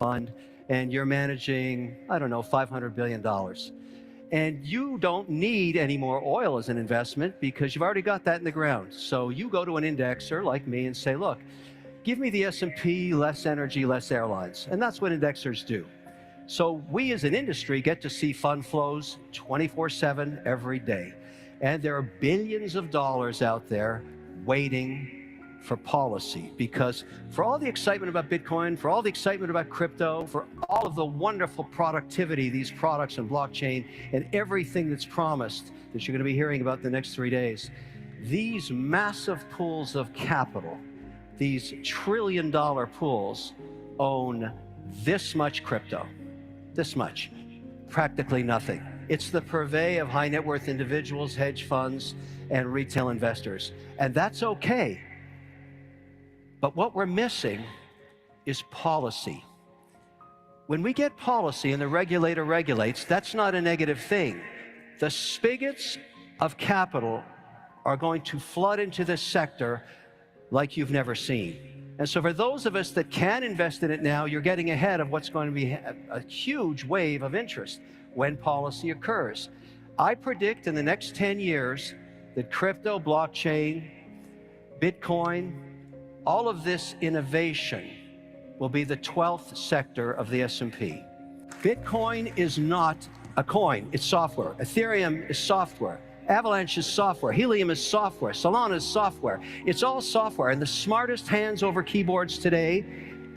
Fund, and you're managing, I don't know, $500 billion. And you don't need any more oil as an investment because you've already got that in the ground. So you go to an indexer like me and say, look, give me the S&P, less energy, less airlines. And that's what indexers do. So we as an industry get to see fund flows 24/7 every day. And there are billions of dollars out there waiting for policy, because for all the excitement about Bitcoin, for all the excitement about crypto, for all of the wonderful productivity, these products and blockchain and everything that's promised that you're going to be hearing about the next 3 days, these massive pools of capital, these trillion-dollar pools, own this much crypto, this much, practically nothing. It's the purvey of high net worth individuals, hedge funds, and retail investors. And that's okay. But what we're missing is policy. When we get policy and the regulator regulates, that's not a negative thing. The spigots of capital are going to flood into this sector like you've never seen. And so for those of us that can invest in it now, you're getting ahead of what's going to be a huge wave of interest when policy occurs. I predict in the next 10 years that crypto, blockchain, Bitcoin, all of this innovation will be the 12th sector of the S&P. Bitcoin is not a coin, it's software. Ethereum is software. Avalanche is software. Helium is software. Solana is software. It's all software. And the smartest hands over keyboards today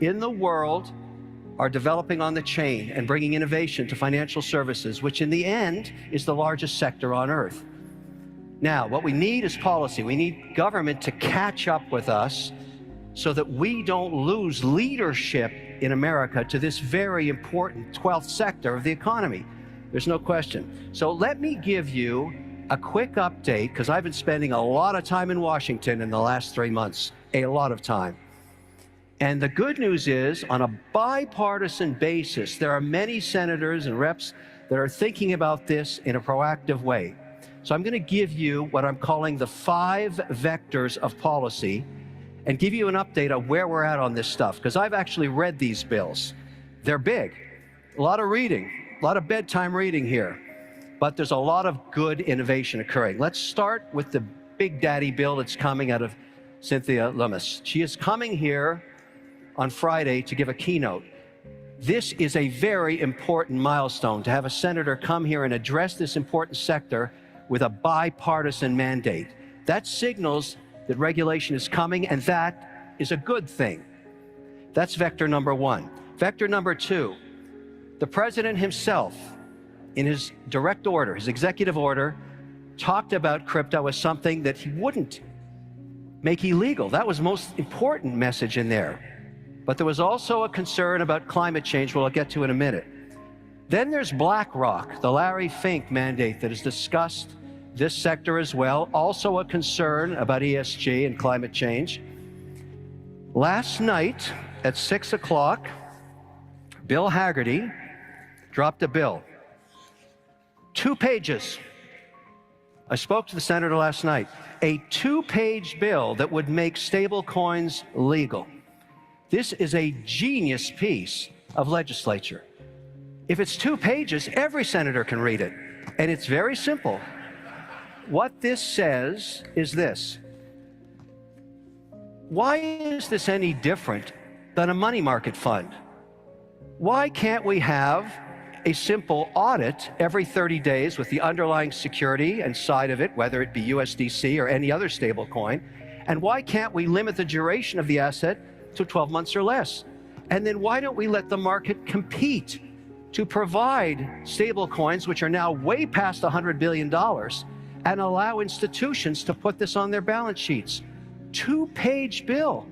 in the world are developing on the chain and bringing innovation to financial services, which in the end is the largest sector on earth. Now, what we need is policy. We need government to catch up with us so that we don't lose leadership in America to this very important 12th sector of the economy. There's no question. So let me give you a quick update, because I've been spending a lot of time in Washington in the last 3 months, a lot of time. And the good news is, on a bipartisan basis, there are many senators and reps that are thinking about this in a proactive way. So I'm going to give you what I'm calling the 5 vectors of policy and give you an update on where we're at on this stuff, because I've actually read these bills. They're big, a lot of reading, a lot of bedtime reading here, but there's a lot of good innovation occurring. Let's start with the big daddy bill that's coming out of Cynthia Lummis. She is coming here on Friday to give a keynote. This is a very important milestone, to have a senator come here and address this important sector with a bipartisan mandate. That signals that regulation is coming, and that is a good thing. That's vector number 1. Vector number 2, the president himself, in his direct order, his executive order, talked about crypto as something that he wouldn't make illegal. That was the most important message in there. But there was also a concern about climate change, which I'll get to in a minute. Then there's BlackRock, the Larry Fink mandate that has discussed this sector as well, also a concern about ESG and climate change. Last night at 6 o'clock, Bill Hagerty dropped a bill. 2 pages. I spoke to the senator last night. A 2-page bill that would make stable coins legal. This is a genius piece of legislature. If it's 2 pages, every senator can read it. And it's very simple. What this says is this: why is this any different than a money market fund? Why can't we have a simple audit every 30 days with the underlying security and side of it, whether it be USDC or any other stable coin? And why can't we limit the duration of the asset to 12 months or less? And then why don't we let the market compete to provide stable coins, which are now way past $100 billion, and allow institutions to put this on their balance sheets? 2-page bill.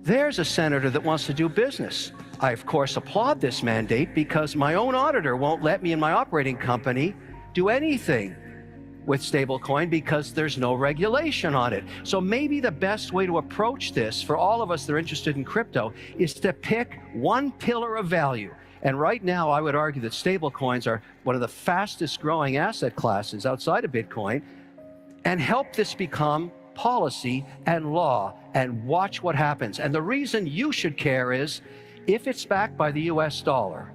There's a senator that wants to do business. I, of course, applaud this mandate because my own auditor won't let me and my operating company do anything with stablecoin because there's no regulation on it. So maybe the best way to approach this for all of us that are interested in crypto is to pick one pillar of value. And right now, I would argue that stablecoins are one of the fastest growing asset classes outside of Bitcoin, and help this become policy and law, and watch what happens. And the reason you should care is, if it's backed by the US dollar,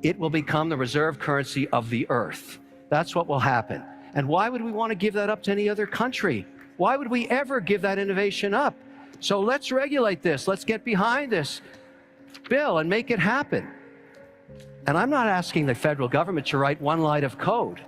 it will become the reserve currency of the earth. That's what will happen. And why would we want to give that up to any other country? Why would we ever give that innovation up? So let's regulate this. Let's get behind this bill and make it happen. And I'm not asking the federal government to write one line of code.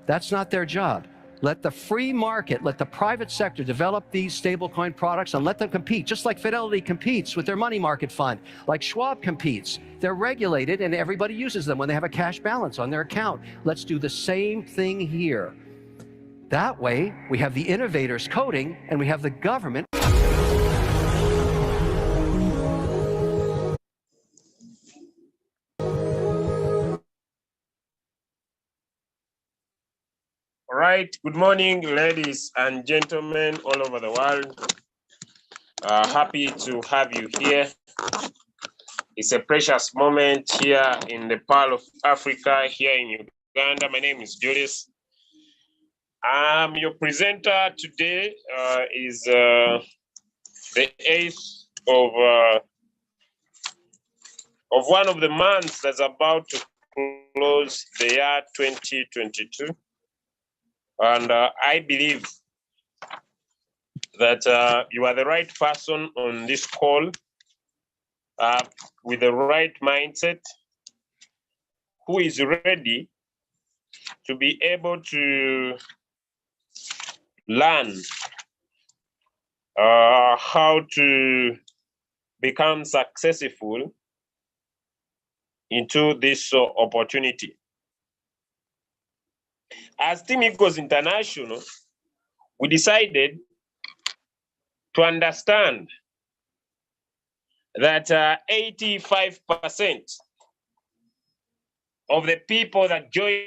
That's not their job. Let the free market, let the private sector develop these stablecoin products and let them compete, just like Fidelity competes with their money market fund, like Schwab competes. They're regulated and everybody uses them when they have a cash balance on their account. Let's do the same thing here. That way, we have the innovators coding and we have the government. All right, good morning, ladies and gentlemen all over the world. Happy to have you here. It's a precious moment here in the Pearl of Africa, here in Uganda. My name is Julius. Your presenter today is the 8th of one of the months that's about to close the year 2022. And I believe that you are the right person on this call with the right mindset, who is ready to be able to learn how to become successful into this opportunity. As Team Eagles International, we decided to understand that 85% of the people that join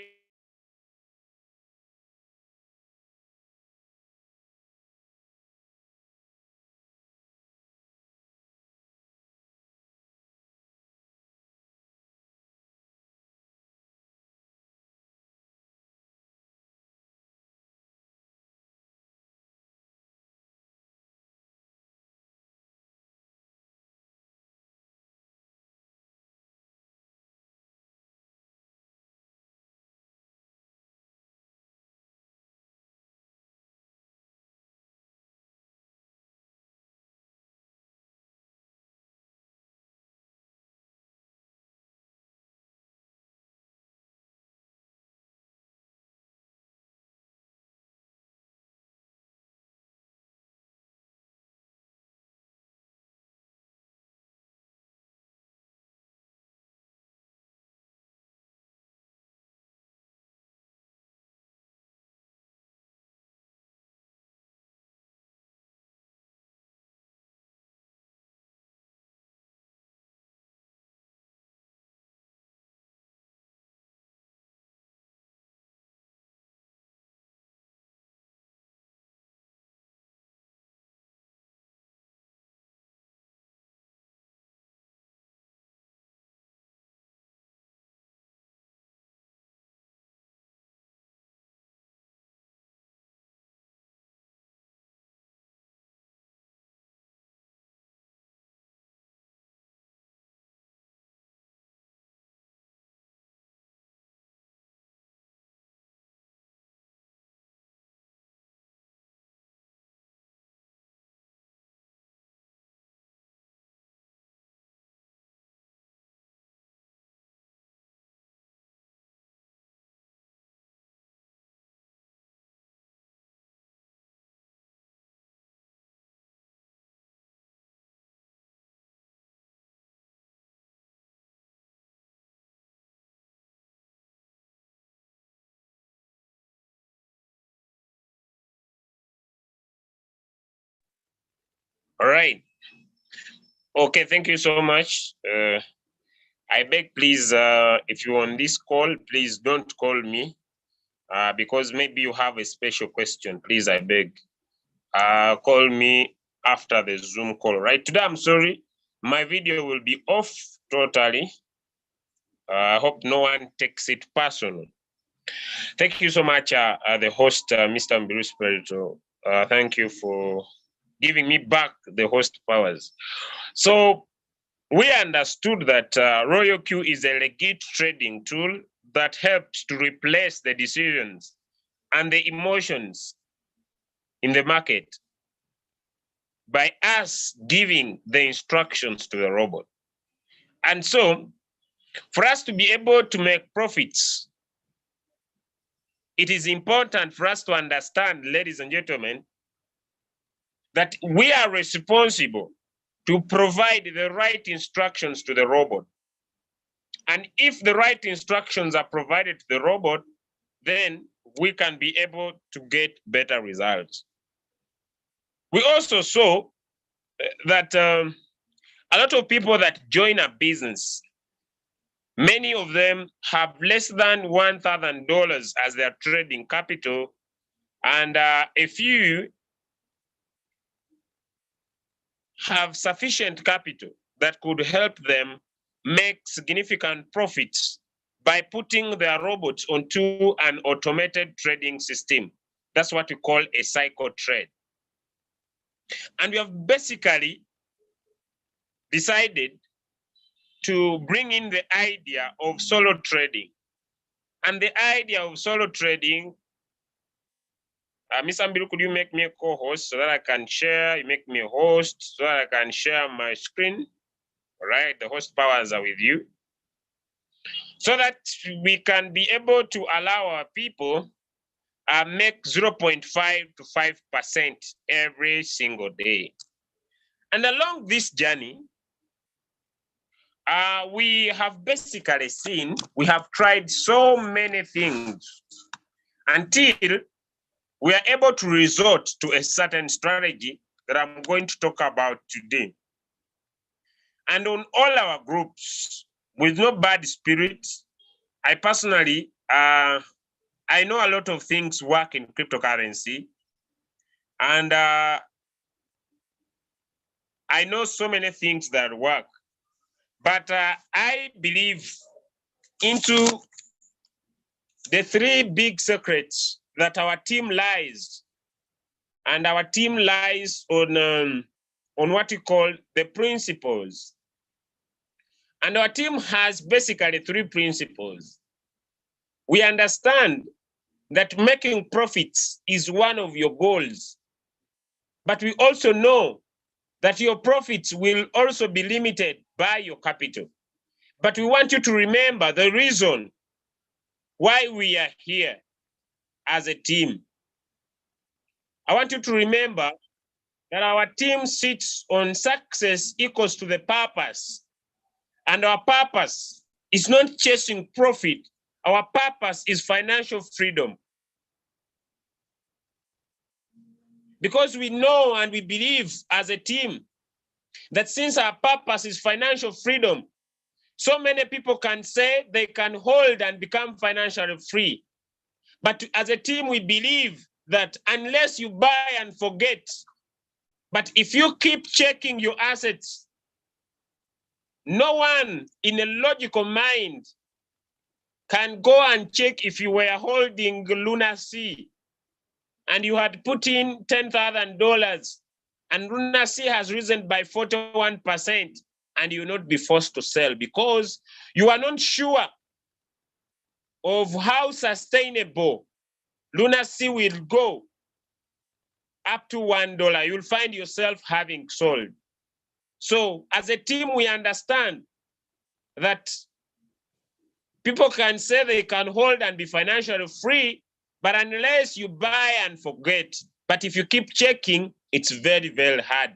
All right. Okay, thank you so much. I beg, please, if you're on this call, please don't call me because maybe you have a special question. Please, I beg, call me after the Zoom call. Right, today, I'm sorry, my video will be off totally. I hope no one takes it personal. Thank you so much, the host, Mr. Mbiru Spirito. Thank you for giving me back the host powers. So we understood that Royalq is a legit trading tool that helps to replace the decisions and the emotions in the market by us giving the instructions to the robot. And so, for us to be able to make profits, it is important for us to understand, ladies and gentlemen, that we are responsible to provide the right instructions to the robot. And if the right instructions are provided to the robot, then we can be able to get better results. We also saw that a lot of people that join a business, many of them have less than $1,000 as their trading capital, and a few have sufficient capital that could help them make significant profits by putting their robots onto an automated trading system. That's what we call a cycle trade. And we have basically decided to bring in the idea of solo trading. And the idea of solo trading, Ms. Ambiru, could you make me a co-host so that I can share? You make me a host so that I can share my screen. All right, the host powers are with you. So that we can be able to allow our people make 0.5 to 5% every single day. And along this journey, we have basically seen, we have tried so many things until we are able to resort to a certain strategy that I'm going to talk about today. And on all our groups, with no bad spirit, I personally, I know a lot of things work in cryptocurrency. And I know so many things that work. But I believe into the three big secrets that our team lies. And our team lies on what we call the principles. And our team has basically three principles. We understand that making profits is one of your goals. But we also know that your profits will also be limited by your capital. But we want you to remember the reason why we are here as a team. I want you to remember that our team sits on success equals to the purpose. And our purpose is not chasing profit. Our purpose is financial freedom. Because we know and we believe as a team that since our purpose is financial freedom, so many people can say they can hold and become financially free. But as a team, we believe that unless you buy and forget, but if you keep checking your assets, no one in a logical mind can go and check if you were holding Luna C and you had put in $10,000 and Luna C has risen by 41%, and you will not be forced to sell because you are not sure of how sustainable Luna C will go up to $1. You'll find yourself having sold. So as a team, we understand that people can say they can hold and be financially free, but unless you buy and forget, but if you keep checking, it's very, very hard.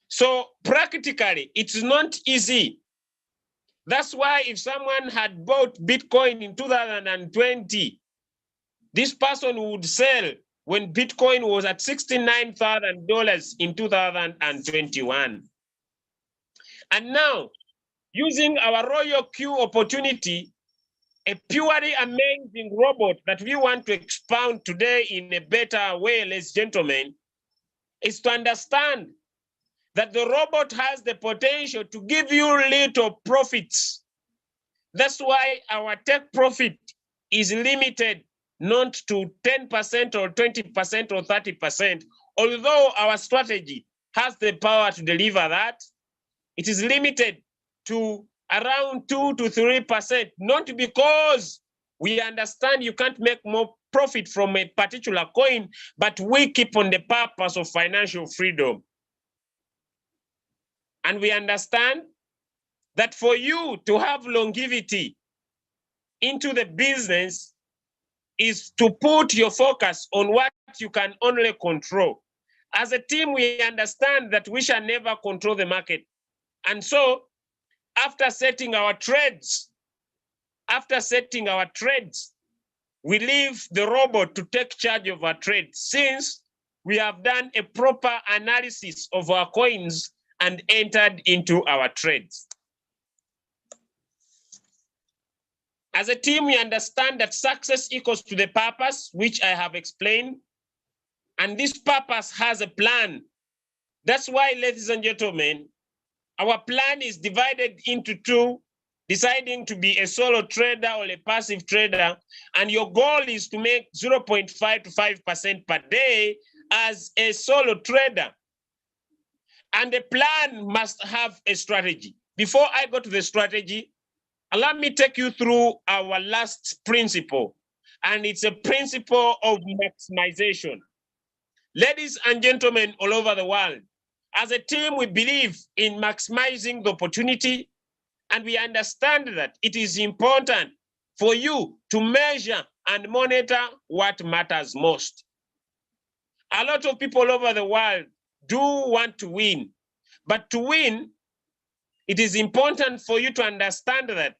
So practically, it's not easy. That's why if someone had bought Bitcoin in 2020, this person would sell when Bitcoin was at $69,000 in 2021. And now, using our Royalq opportunity, a purely amazing robot that we want to expound today in a better way, ladies and gentlemen, is to understand that the robot has the potential to give you little profits. That's why our take profit is limited not to 10% or 20% or 30%. Although our strategy has the power to deliver that, it is limited to around 2 to 3%, not because we understand you can't make more profit from a particular coin, but we keep on the purpose of financial freedom. And we understand that for you to have longevity into the business is to put your focus on what you can only control. As a team, we understand that we shall never control the market. And so after setting our trades, we leave the robot to take charge of our trades since we have done a proper analysis of our coins and entered into our trades. As a team, we understand that success equals to the purpose, which I have explained. And this purpose has a plan. That's why, ladies and gentlemen, our plan is divided into two deciding to be a solo trader or a passive trader, and your goal is to make 0.5 to 5% per day as a solo trader. And the plan must have a strategy. Before I go to the strategy, allow me take you through our last principle, and it's a principle of maximization. Ladies and gentlemen all over the world, as a team, we believe in maximizing the opportunity, and we understand that it is important for you to measure and monitor what matters most. A lot of people all over the world do want to win, but to win, it is important for you to understand that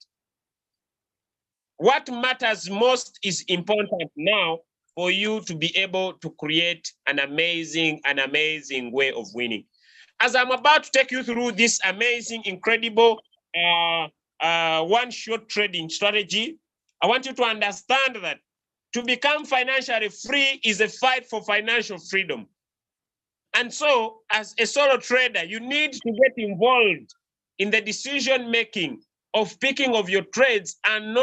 what matters most is important now for you to be able to create an amazing way of winning. As I'm about to take you through this amazing, incredible one-shot trading strategy, I want you to understand that to become financially free is a fight for financial freedom. And so, as a solo trader, you need to get involved in the decision-making of picking of your trades and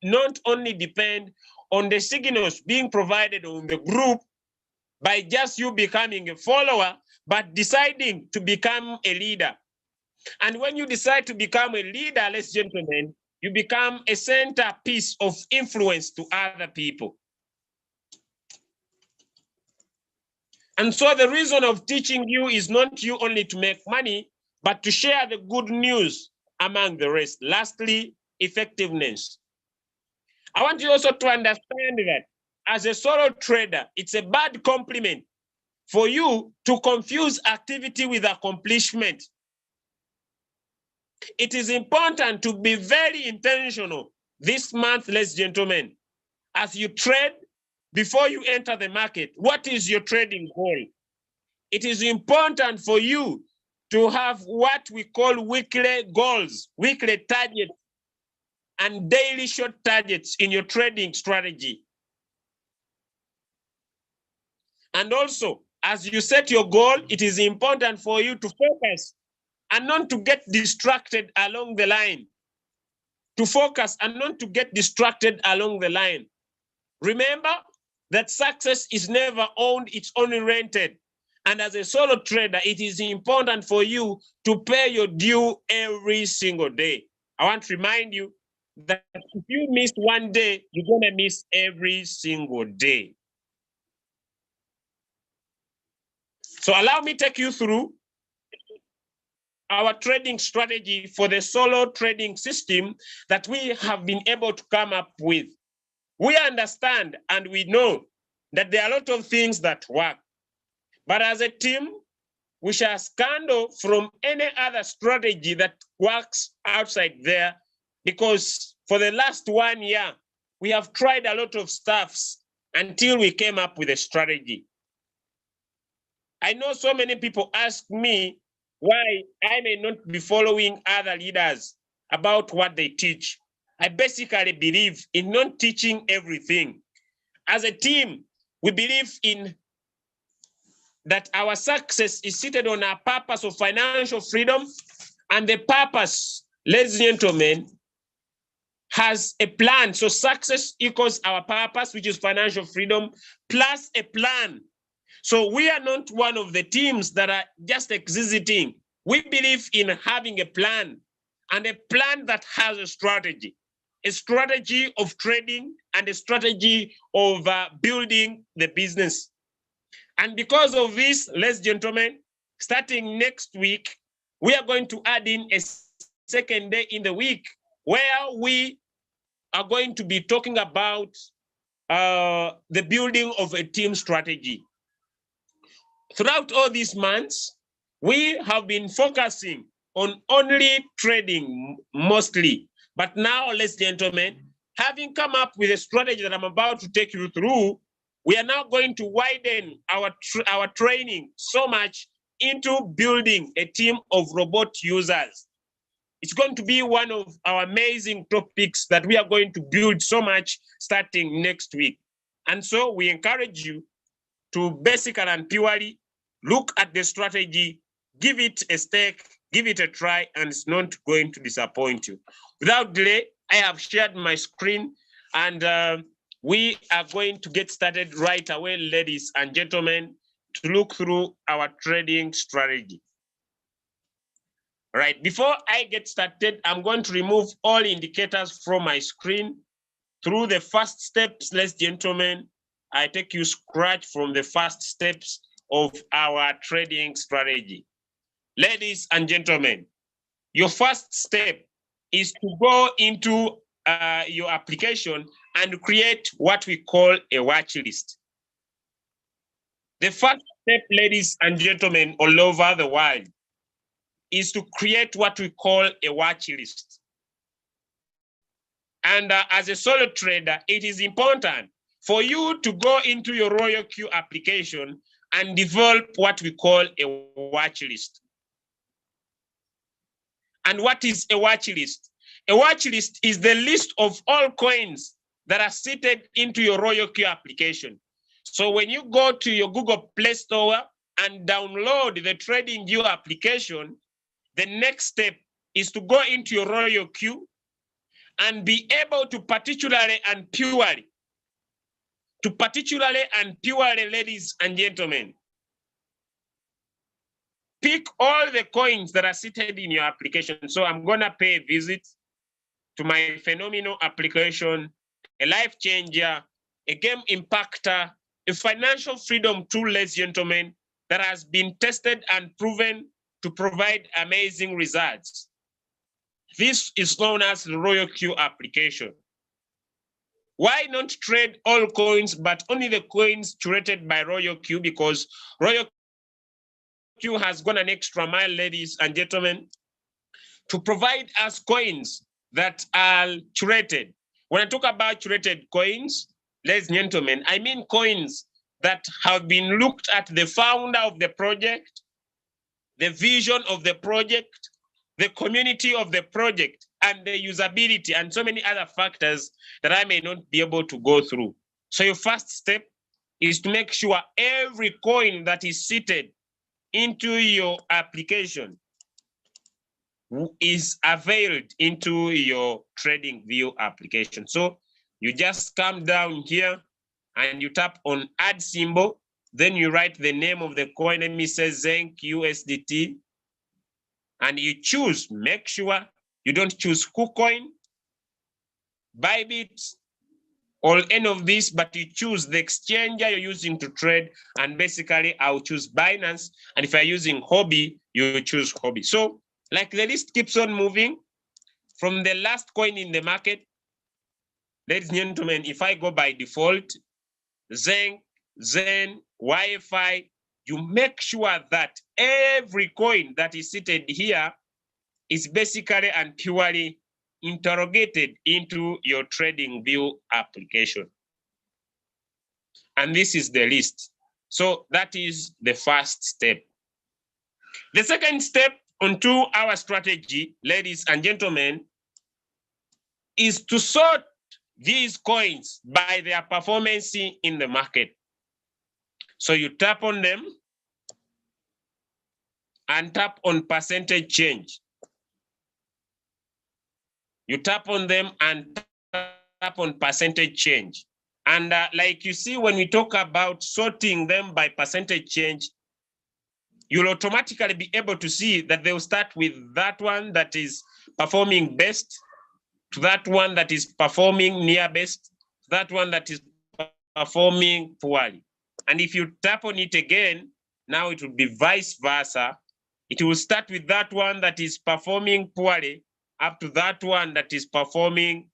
not only depend on the signals being provided on the group by just you becoming a follower, but deciding to become a leader. And when you decide to become a leader, ladies and gentlemen, you become a centerpiece of influence to other people. And so the reason of teaching you is not you only to make money, but to share the good news among the rest. Lastly, effectiveness. I want you also to understand that as a solo trader, it's a bad compliment for you to confuse activity with accomplishment. It is important to be very intentional this month, ladies and gentlemen, as you trade. Before you enter the market, what is your trading goal? It is important for you to have what we call weekly goals, weekly targets, and daily short targets in your trading strategy. And also, as you set your goal, it is important for you to focus and not to get distracted along the line. To focus and not to get distracted along the line. Remember that success is never owned, it's only rented. And as a solo trader, it is important for you to pay your due every single day. I want to remind you that if you missed one day, you're gonna miss every single day. So allow me to take you through our trading strategy for the solo trading system that we have been able to come up with. We understand and we know that there are a lot of things that work. But as a team, we shall scandal from any other strategy that works outside there, because for the last 1 year, we have tried a lot of stuffs until we came up with a strategy. I know so many people ask me why I may not be following other leaders about what they teach. I basically believe in not teaching everything. As a team, we believe in that our success is seated on our purpose of financial freedom, and the purpose, ladies and gentlemen, has a plan. So success equals our purpose, which is financial freedom, plus a plan. So we are not one of the teams that are just existing. We believe in having a plan, and a plan that has a strategy of trading and a strategy of building the business. And because of this, ladies and gentlemen, starting next week, we are going to add in a second day in the week where we are going to be talking about the building of a team strategy. Throughout all these months, we have been focusing on only trading mostly. But now, ladies and gentlemen, having come up with a strategy that I'm about to take you through, we are now going to widen our training so much into building a team of robot users. It's going to be one of our amazing topics that we are going to build so much starting next week. And so we encourage you to basically and purely look at the strategy, give it a stake, Give it a try and it's not going to disappoint you. Without delay, I have shared my screen and we are going to get started right away, ladies and gentlemen, to look through our trading strategy. Right, before I get started, I'm going to remove all indicators from my screen. Through the first steps, ladies and gentlemen, I take you scratch from the first steps of our trading strategy. Ladies and gentlemen, your first step is to go into your application and create what we call a watch list. The first step, ladies and gentlemen, all over the world, is to create what we call a watch list. And as a solo trader, it is important for you to go into your Royalq application and develop what we call a watch list. And what is a watch list? A watch list is the list of all coins that are seated into your Royalq application. So when you go to your Google Play Store and download the TradingView application, the next step is to go into your Royalq and be able to particularly and purely, ladies and gentlemen, pick all the coins that are seated in your application. So I'm gonna pay a visit to my phenomenal application, a life changer, a game impactor, a financial freedom tool, ladies and gentlemen, that has been tested and proven to provide amazing results. This is known as the Royalq application. Why not trade all coins, but only the coins curated by Royalq? Because Royalq has gone an extra mile, ladies and gentlemen, to provide us coins that are curated. When I talk about curated coins, ladies and gentlemen, I mean coins that have been looked at the founder of the project, the vision of the project, the community of the project, and the usability, and so many other factors that I may not be able to go through. So your first step is to make sure every coin that is seated into your application is availed into your TradingView application. So you just come down here and you tap on add symbol, then you write the name of the coin. Let me say Zenk USDT, and you choose, make sure you don't choose KuCoin, Bybit, or any of this, but you choose the exchanger you're using to trade. And basically I'll choose Binance. And if you're using Hobby, you choose Hobby. So like the list keeps on moving from the last coin in the market. Ladies and gentlemen, if I go by default, Zen, Wi-Fi, you make sure that every coin that is seated here is basically and purely interrogated into your TradingView application. And this is the list. So that is the first step. The second step onto our strategy, ladies and gentlemen, is to sort these coins by their performance in the market. So you tap on them and tap on percentage change. You tap on them and tap on percentage change. And like you see, when we talk about sorting them by percentage change, you'll automatically be able to see that they'll start with that one that is performing best, to that one that is performing near best, that one that is performing poorly. And if you tap on it again, now it will be vice versa. It will start with that one that is performing poorly up to that one that is performing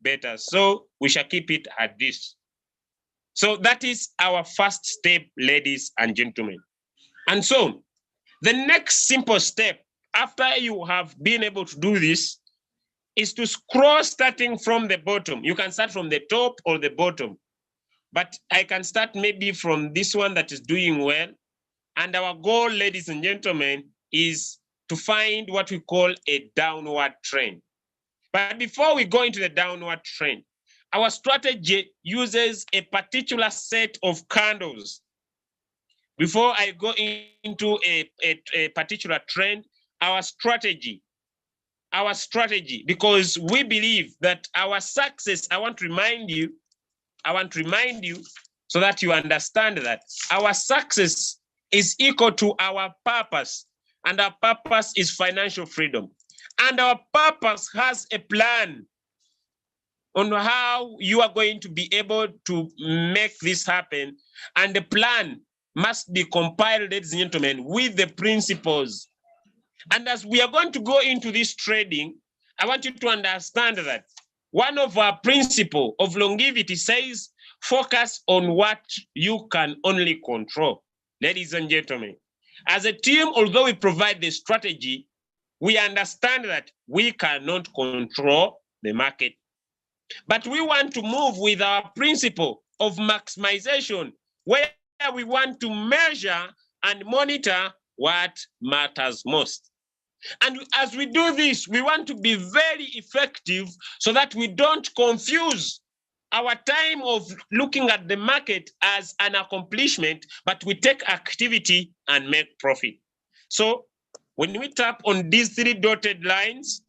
better. So we shall keep it at this. So that is our first step, ladies and gentlemen. And so the next simple step after you have been able to do this is to scroll starting from the bottom. You can start from the top or the bottom, but I can start maybe from this one that is doing well. And our goal, ladies and gentlemen, is to find what we call a downward trend. But before we go into the downward trend, our strategy uses a particular set of candles. Before I go into a particular trend, our strategy, because we believe that our success, I want to remind you so that you understand that our success is equal to our purpose, and our purpose is financial freedom. And our purpose has a plan on how you are going to be able to make this happen. And the plan must be compiled, ladies and gentlemen, with the principles. And as we are going to go into this trading, I want you to understand that one of our principles of longevity says, focus on what you can only control. Ladies and gentlemen, as a team, although we provide the strategy, we understand that we cannot control the market. But we want to move with our principle of maximization, where we want to measure and monitor what matters most. And as we do this, we want to be very effective so that we don't confuse our time of looking at the market as an accomplishment, but we take activity and make profit. So when we tap on these three dotted lines,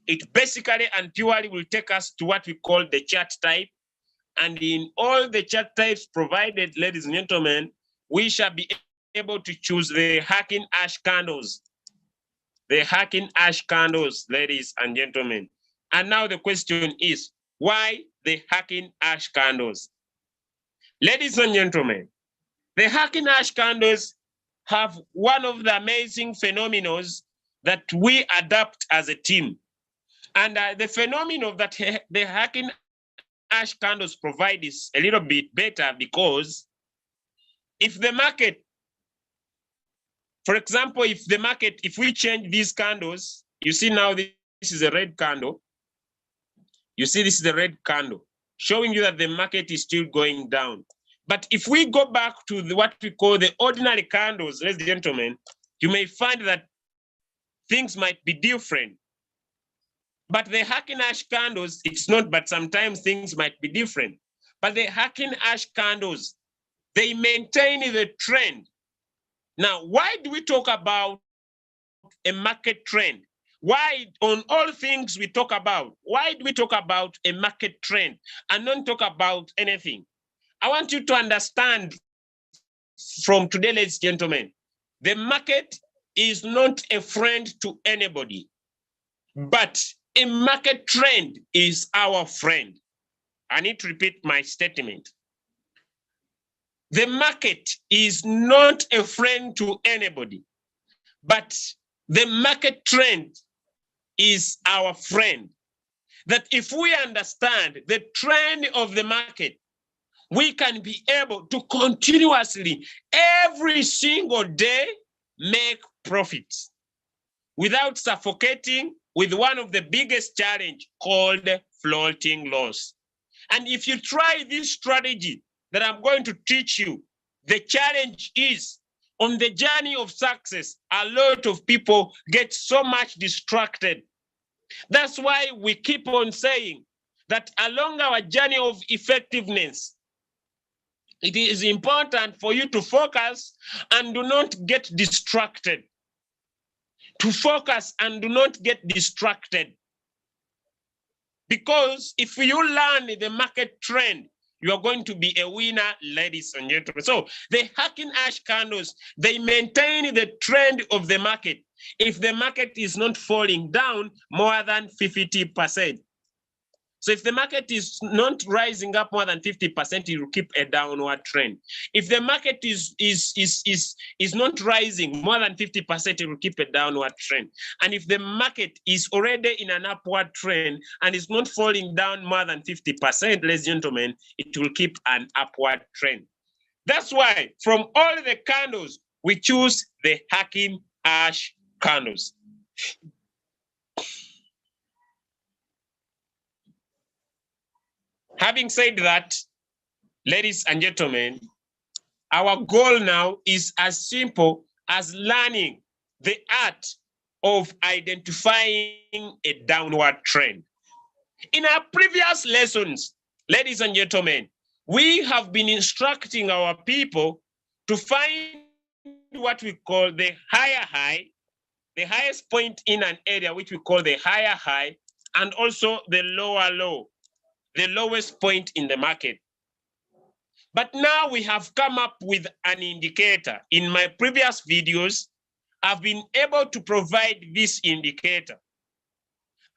it basically and purely will take us to what we call the chart type. And in all the chart types provided, ladies and gentlemen, we shall be able to choose the hacking ash candles. The hacking ash candles, ladies and gentlemen. And now the question is, why the hacking ash candles? Ladies and gentlemen, the hacking ash candles have one of the amazing phenomena that we adapt as a team. And the phenomenon that the hacking ash candles provide is a little bit better, because if the market, for example, if we change these candles, you see now this is a red candle. You see this is a red candle, showing you that the market is still going down. But if we go back to what we call the ordinary candles, ladies and gentlemen, you may find that things might be different. But the hacking ash candles, it's not, but sometimes things might be different. But the hacking ash candles, they maintain the trend. Now, why do we talk about a market trend? Why, on all things we talk about, why do we talk about a market trend and not talk about anything? I want you to understand from today, ladies and gentlemen, the market is not a friend to anybody, but a market trend is our friend. I need to repeat my statement. The market is not a friend to anybody, but the market trend is our friend. That if we understand the trend of the market, we can be able to continuously, every single day, make profits without suffocating with one of the biggest challenge called floating loss. And if you try this strategy that I'm going to teach you, the challenge is on the journey of success, a lot of people get so much distracted. That's why we keep on saying that along our journey of effectiveness, it is important for you to focus and do not get distracted. To focus and do not get distracted. Because if you learn the market trend, you are going to be a winner, ladies and gentlemen. So the hacking ash candles, they maintain the trend of the market. If the market is not falling down more than 50%. So if the market is not rising up more than 50%, it will keep a downward trend. If the market is not rising more than 50%, it will keep a downward trend. And if the market is already in an upward trend and is not falling down more than 50%, ladies and gentlemen, it will keep an upward trend. That's why from all the candles, we choose the hacking ash candles. Having said that, ladies and gentlemen, our goal now is as simple as learning the art of identifying a downward trend. In our previous lessons, ladies and gentlemen, we have been instructing our people to find what we call the higher high, the highest point in an area, which we call the higher high, and also the lower low, the lowest point in the market. But now we have come up with an indicator. In my previous videos, I've been able to provide this indicator.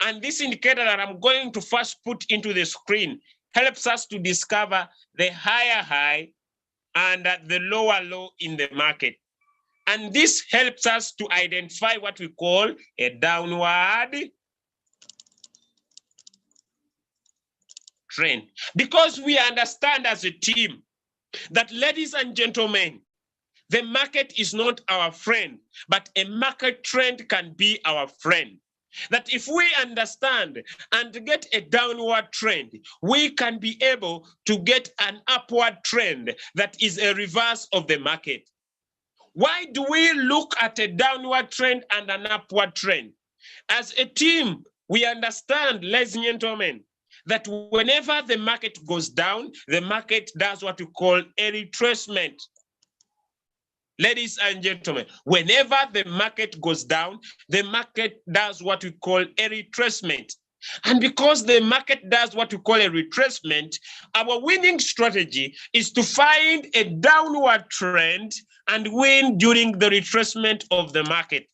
And this indicator that I'm going to first put into the screen helps us to discover the higher high and the lower low in the market. And this helps us to identify what we call a downward trend. Because we understand as a team that, ladies and gentlemen, the market is not our friend, but a market trend can be our friend. That if we understand and get a downward trend, we can be able to get an upward trend that is a reverse of the market. Why do we look at a downward trend and an upward trend? As a team, we understand, ladies and gentlemen, that whenever the market goes down, the market does what we call a retracement. Ladies and gentlemen, whenever the market goes down, the market does what we call a retracement. And because the market does what we call a retracement, our winning strategy is to find a downward trend and win during the retracement of the market.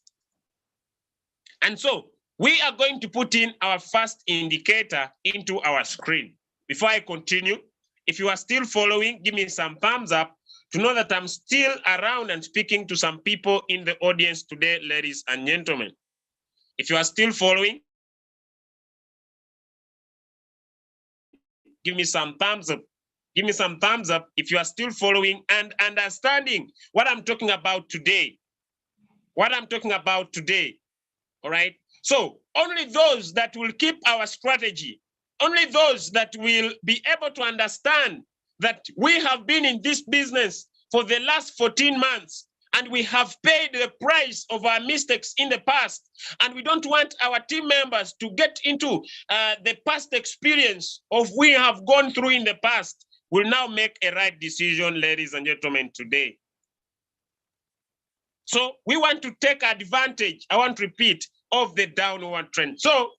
And so we are going to put in our first indicator into our screen. Before I continue, if you are still following, give me some thumbs up to know that I'm still around and speaking to some people in the audience today, ladies and gentlemen. If you are still following, give me some thumbs up. Give me some thumbs up if you are still following and understanding what I'm talking about today. What I'm talking about today, all right? So only those that will keep our strategy, only those that will be able to understand that we have been in this business for the last 14 months and we have paid the price of our mistakes in the past. And we don't want our team members to get into the past experience of we have gone through in the past. Will now make a right decision, ladies and gentlemen, today. So we want to take advantage, I want to repeat, of the downward trend. So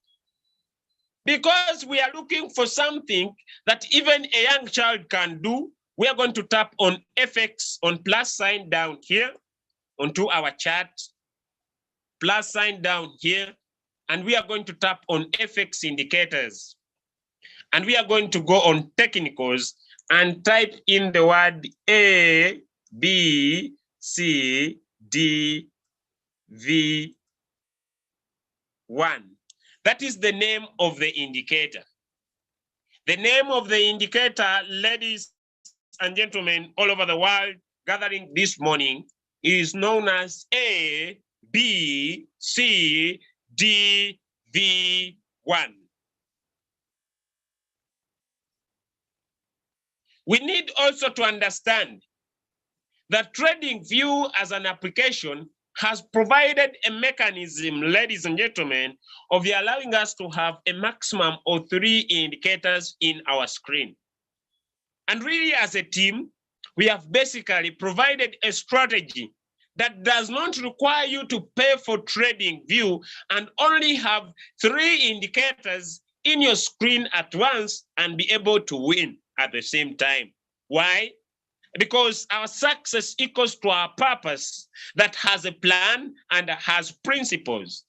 because we are looking for something that even a young child can do, we are going to tap on FX, on plus sign down here, onto our chart, plus sign down here, and we are going to tap on FX indicators. And we are going to go on technicals and type in the word A, B, C, D, V, 1. That is the name of the indicator. The name of the indicator, ladies and gentlemen, all over the world gathering this morning, is known as A, B, C, D, V, 1. We need also to understand that TradingView as an application has provided a mechanism, ladies and gentlemen, of allowing us to have a maximum of 3 indicators in our screen. And really, as a team, we have basically provided a strategy that does not require you to pay for TradingView and only have 3 indicators in your screen at once and be able to win at the same time. Why? Because our success equals to our purpose that has a plan and has principles.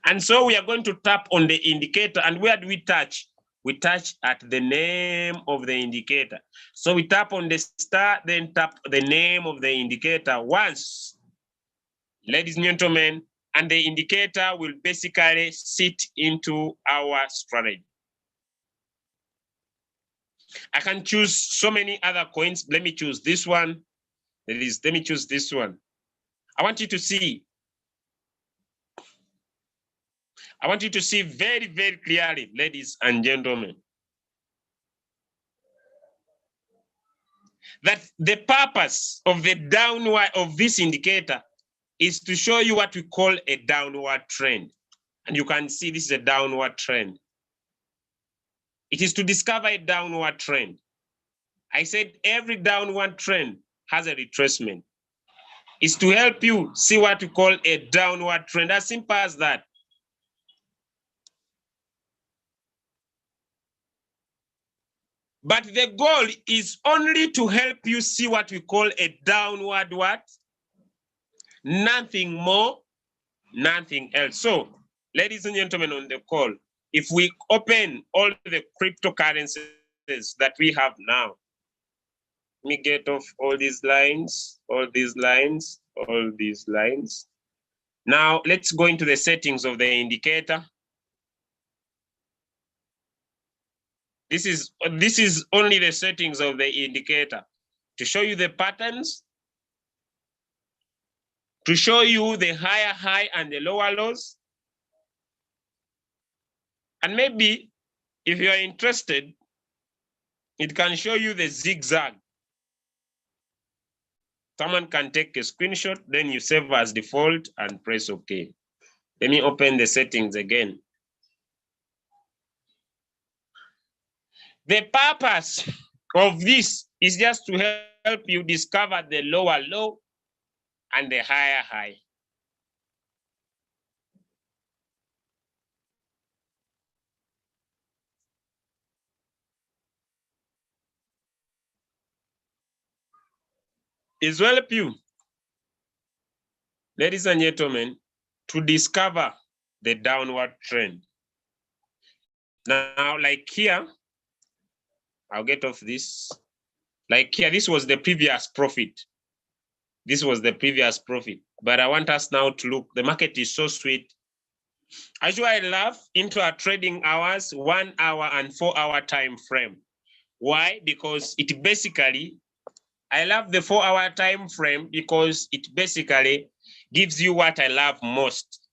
And so we are going to tap on the indicator. And where do we touch? We touch at the name of the indicator. So we tap on the star, then tap the name of the indicator once, ladies and gentlemen, and the indicator will basically sit into our strategy. I can choose so many other coins. Let me choose this one. Let me choose this one. I want you to see. I want you to see very, very clearly, ladies and gentlemen, that the purpose of the downward of this indicator is to show you what we call a downward trend. And you can see this is a downward trend. It is to discover a downward trend. I said every downward trend has a retracement. is to help you see what we call a downward trend, as simple as that. But the goal is only to help you see what we call a downward what? Nothing more, nothing else. So, ladies and gentlemen on the call, if we open all the cryptocurrencies that we have now, let me get off all these lines, all these lines, all these lines. Now, let's go into the settings of the indicator. This is only the settings of the indicator to show you the patterns, to show you the higher high and the lower lows. And maybe if you are interested, it can show you the zigzag. Someone can take a screenshot, then you save as default and press OK. Let me open the settings again. The purpose of this is just to help you discover the lower low and the higher high. It will help you, ladies and gentlemen, to discover the downward trend. Now, like here, I'll get off this. Like here, this was the previous profit. This was the previous profit. But I want us now to look. The market is so sweet. As I love into our trading hours, 1 hour and 4 hour time frame. Why? Because it basically, I love the 4 hour time frame because it basically gives you what I love most.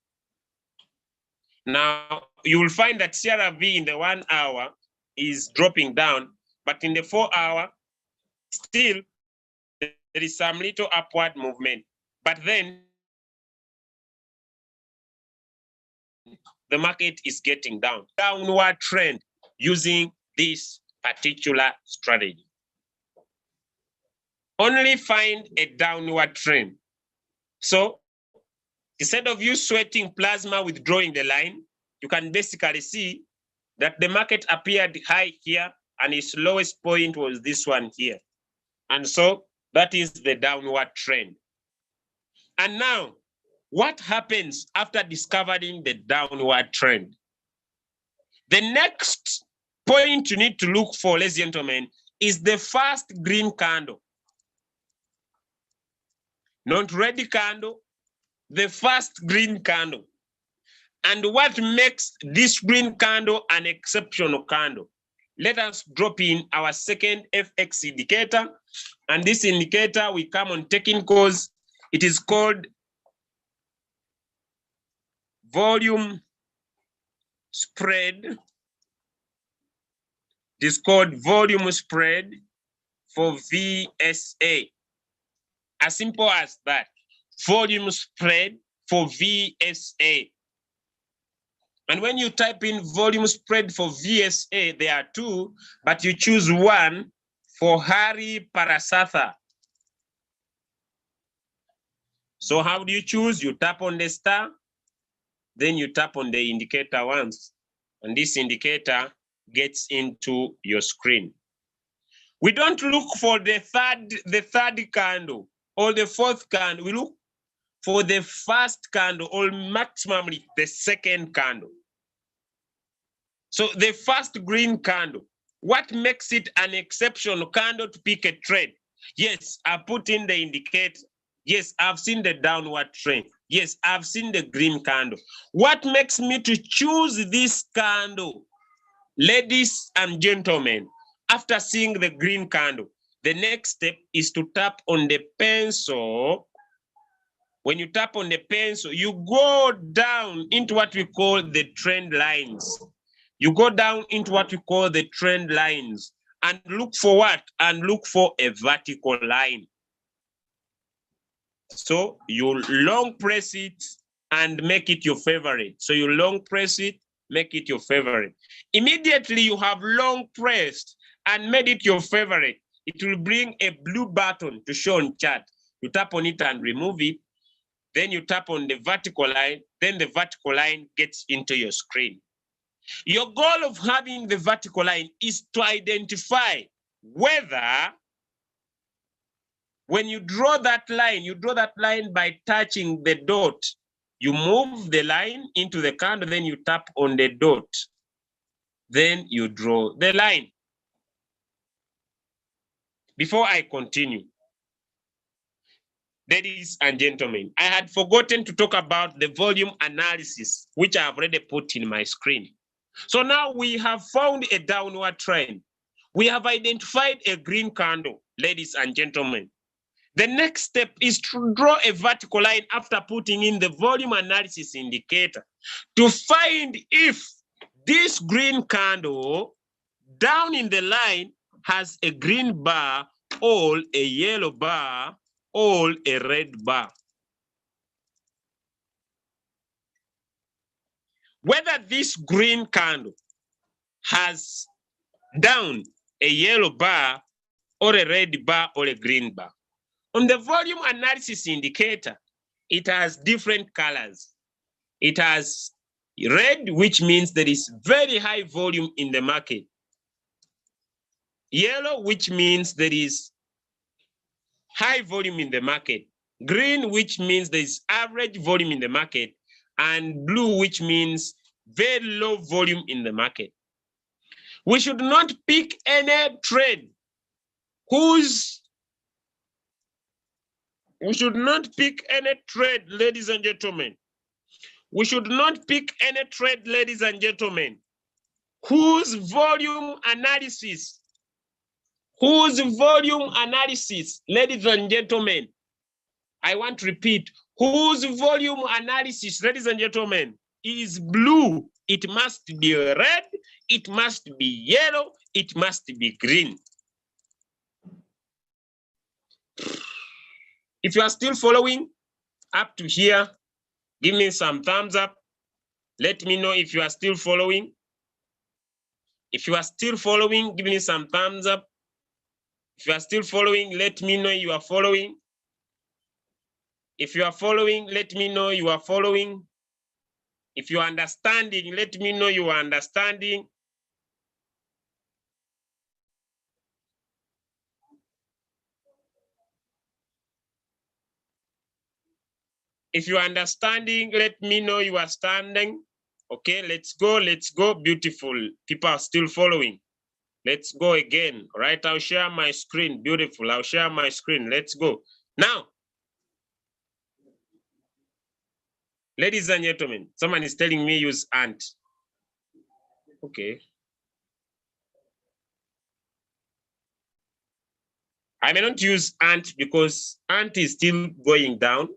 Now, you will find that CRV in the 1 hour is dropping down, but in the 4 hour, still, there is some little upward movement. But then, the market is getting down. Downward trend using this particular strategy. Only find a downward trend. So, instead of you sweating plasma withdrawing the line, you can basically see that the market appeared high here and its lowest point was this one here. And so that is the downward trend. And now, what happens after discovering the downward trend? The next point you need to look for, ladies and gentlemen, is the first green candle. Not red candle, the first green candle. And what makes this green candle an exceptional candle? Let us drop in our second FX indicator. And this indicator, we come on technicals. It is called volume spread. It is called volume spread for VSA. As simple as that. Volume spread for VSA. And when you type in volume spread for VSA, there are two, but you choose one for Hari Parasatha. So how do you choose? You tap on the star, then you tap on the indicator once, and this indicator gets into your screen. We don't look for the third candle or the fourth candle. We look for the first candle or maximally the second candle. So the first green candle, what makes it an exceptional candle to pick a trade? Yes, I put in the indicator. Yes, I've seen the downward trend. Yes, I've seen the green candle. What makes me to choose this candle? Ladies and gentlemen, after seeing the green candle, the next step is to tap on the pencil. When you tap on the pencil, you go down into what we call the trend lines. You go down into what we call the trend lines and look for what? And look for a vertical line. So you long press it and make it your favorite. So you long press it, make it your favorite. Immediately you have long pressed and made it your favorite. It will bring a blue button to show on chart. you tap on it and remove it. Then you tap on the vertical line, then the vertical line gets into your screen. Your goal of having the vertical line is to identify whether when you draw that line by touching the dot. You move the line into the candle, then you tap on the dot. Then you draw the line. Before I continue, ladies and gentlemen, I had forgotten to talk about the volume analysis, which I have already put in my screen. So now we have found a downward trend. We have identified a green candle, ladies and gentlemen. The next step is to draw a vertical line after putting in the volume analysis indicator to find if this green candle down in the line has a green bar or a yellow bar or a red bar. Whether this green candle has down a yellow bar or a red bar or a green bar. On the volume analysis indicator, it has different colors. It has red, which means there is very high volume in the market. Yellow, which means there is high volume in the market. Green, which means there is average volume in the market. And blue, which means very low volume in the market. We should not pick any trade We should not pick any trade, ladies and gentlemen. We should not pick any trade, ladies and gentlemen, whose volume analysis, ladies and gentlemen, I want to repeat, whose volume analysis, ladies and gentlemen, is blue. It must be red, it must be yellow, it must be green. If you are still following up to here, give me some thumbs up. Let me know if you are still following. If you are still following, give me some thumbs up. If you are still following, let me know you are following. If you are following, let me know you are following. If you are understanding, let me know you are understanding. If you are understanding, let me know you are standing. Okay, let's go, beautiful. People are still following. Let's go again, all right? I'll share my screen, beautiful. I'll share my screen, let's go. Now, ladies and gentlemen, someone is telling me use ant. Okay. I may not use ant because ant is still going down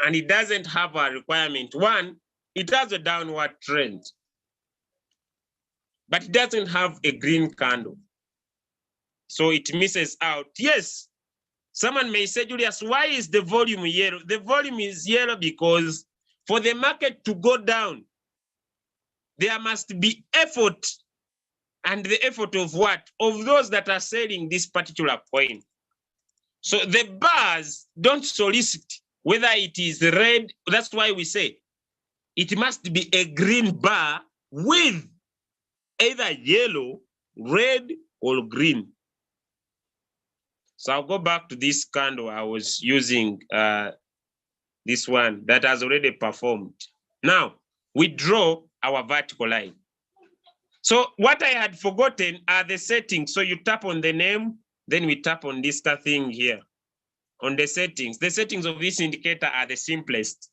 and it doesn't have a requirement. One, it has a downward trend, but it doesn't have a green candle. So it misses out. Yes, someone may say, Julius, why is the volume yellow? The volume is yellow because for the market to go down, there must be effort. And the effort of what? Of those that are selling this particular coin. So the bars don't solicit whether it is red. That's why we say it must be a green bar with either yellow, red, or green. So I'll go back to this candle I was using, this one that has already performed. Now, we draw our vertical line. So what I had forgotten are the settings. So you tap on the name, then we tap on this thing here. On the settings. The settings of this indicator are the simplest.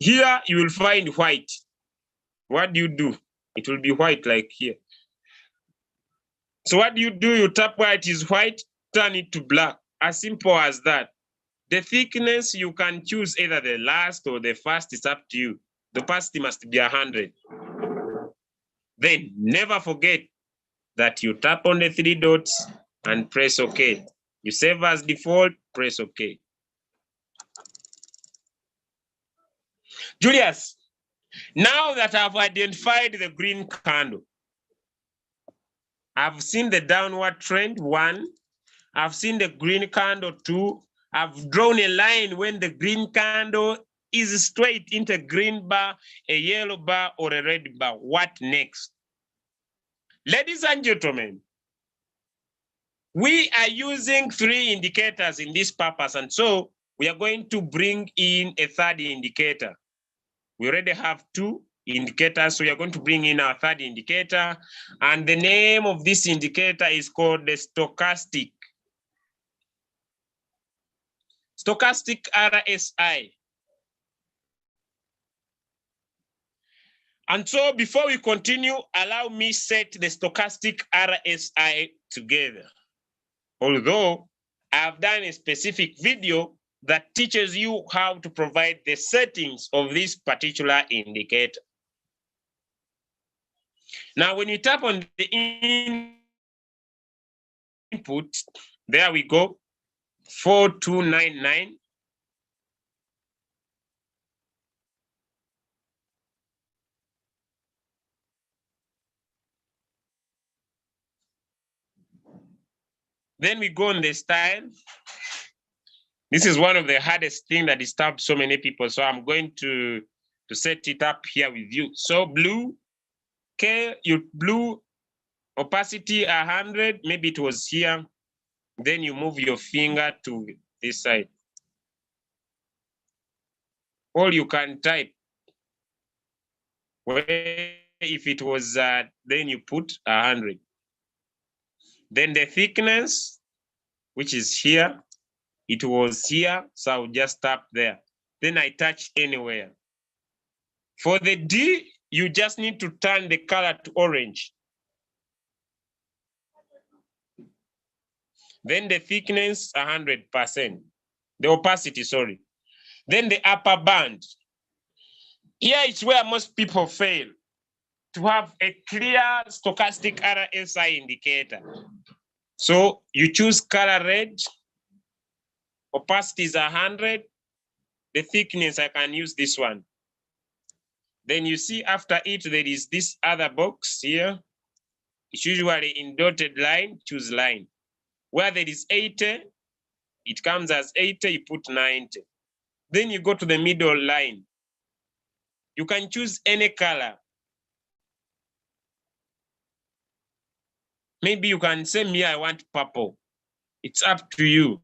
Here you will find white. What do? It will be white like here. So what do? You tap where it is white, turn it to black. As simple as that. The thickness, you can choose either the last or the first, it's up to you. The opacity must be 100. Then never forget that you tap on the 3 dots and press OK. You save as default, press OK. Julius, now that I've identified the green candle, I've seen the downward trend, 1. I've seen the green candle, 2. I've drawn a line when the green candle is straight into a green bar, a yellow bar, or a red bar. What next? Ladies and gentlemen, we are using 3 indicators in this purpose, and so we are going to bring in a 3rd indicator. We already have 2 indicators, so we are going to bring in our 3rd indicator, and the name of this indicator is called the stochastic RSI. And so before we continue, allow me set the stochastic RSI together. Although I've done a specific video that teaches you how to provide the settings of this particular indicator. Now, when you tap on the input, there we go, 4299. Then we go on the style. This is one of the hardest things that disturbs so many people. So I'm going to set it up here with you. So blue, blue opacity 100, maybe it was here. Then you move your finger to this side. Or you can type. Where if it was, then you put 100. Then the thickness, which is here, it was here, so I'll just tap there. Then I touch anywhere. For the D, you just need to turn the color to orange. Then the thickness, 100%. The opacity, sorry. Then the upper band. Here is where most people fail, to have a clear stochastic RSI indicator. So you choose color red, opacity is 100, the thickness, I can use this one. Then you see after it, there is this other box here. It's usually in dotted line, choose line. Where there is 80, it comes as 80, you put 90. Then you go to the middle line. You can choose any color. Maybe you can say, me, I want purple. It's up to you.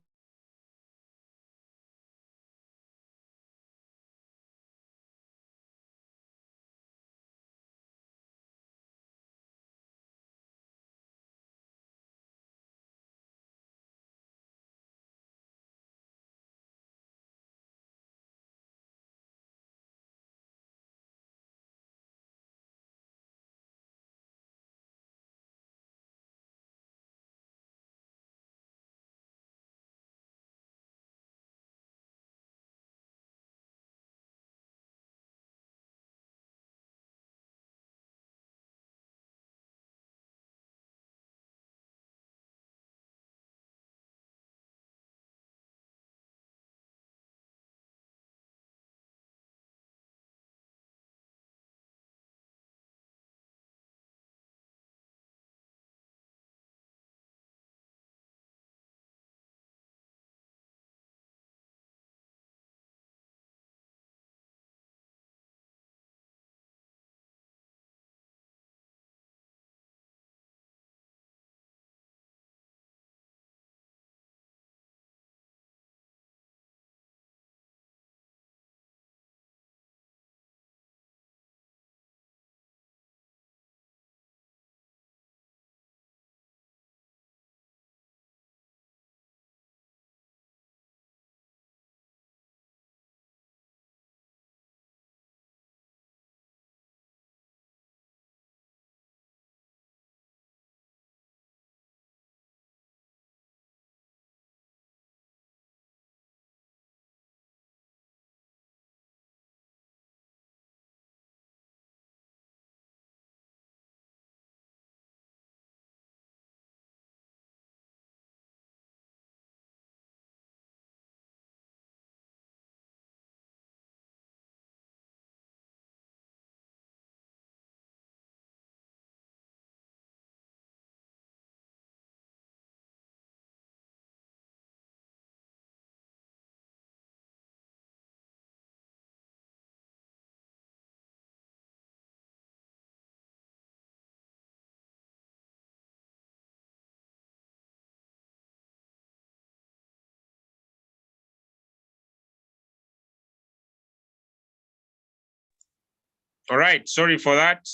All right, sorry for that.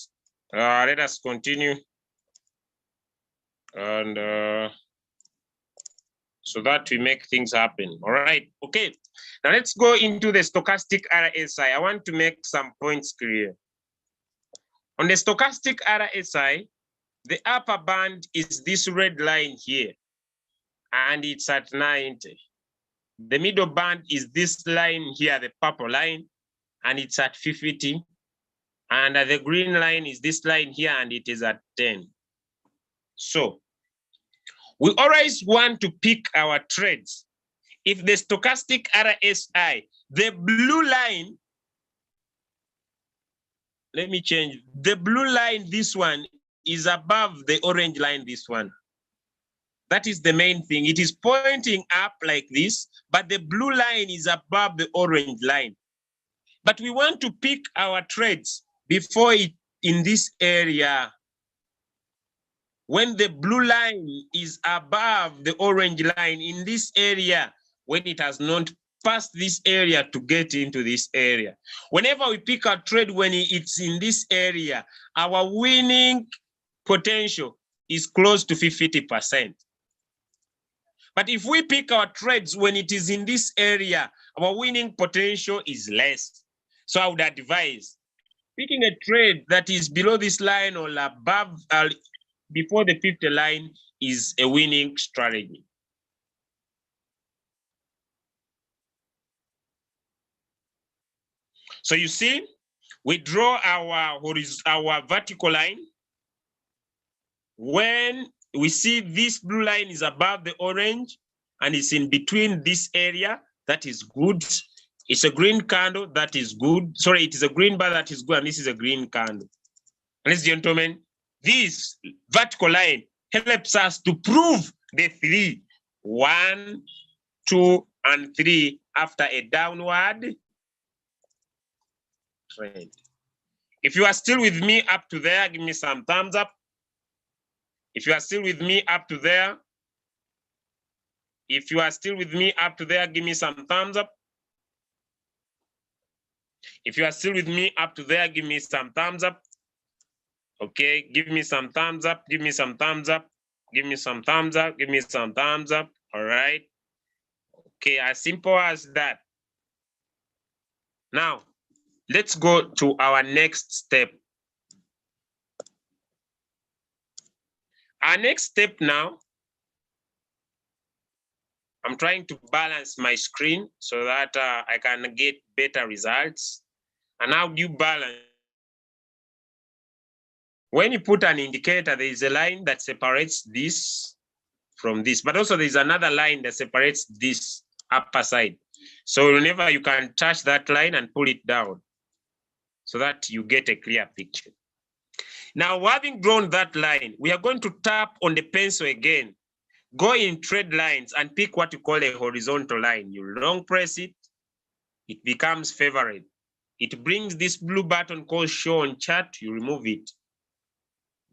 Let us continue. And so that we make things happen. All right, okay. Now let's go into the stochastic RSI. I want to make some points clear. On the stochastic RSI, the upper band is this red line here, and it's at 90. The middle band is this line here, the purple line, and it's at 50. And the green line is this line here, and it is at 10. So we always want to pick our trades. If the stochastic RSI, the blue line, let me change, the blue line, this one, is above the orange line, this one. That is the main thing. It is pointing up like this, but the blue line is above the orange line. But we want to pick our trades before it in this area. When the blue line is above the orange line in this area, when it has not passed this area to get into this area. Whenever we pick a trade when it's in this area, our winning potential is close to 50%. But if we pick our trades when it is in this area, our winning potential is less. So I would advise picking a trade that is below this line or above, before the 50 line is a winning strategy. So you see, we draw our vertical line. When we see this blue line is above the orange and it's in between this area, that is good. It's a green candle, that is good. Sorry, it is a green bar, that is good, and this is a green candle. Ladies and gentlemen, this vertical line helps us to prove the 3, 1, 2, and 3 after a downward trend. If you are still with me up to there, give me some thumbs up. If you are still with me up to there, if you are still with me up to there, give me some thumbs up. If you are still with me up to there, give me some thumbs up. Okay, give me some thumbs up, give me some thumbs up, give me some thumbs up, give me some thumbs up. All right. Okay, as simple as that. Now, let's go to our next step. Our next step now, I'm trying to balance my screen so that I can get better results. And how do you balance? When you put an indicator, there is a line that separates this from this, but also there's another line that separates this upper side. So whenever you can touch that line and pull it down so that you get a clear picture. Now, having drawn that line, we are going to tap on the pencil again, go in trade lines and pick what you call a horizontal line. You long press it, it becomes favorite. It brings this blue button called show on chart, you remove it.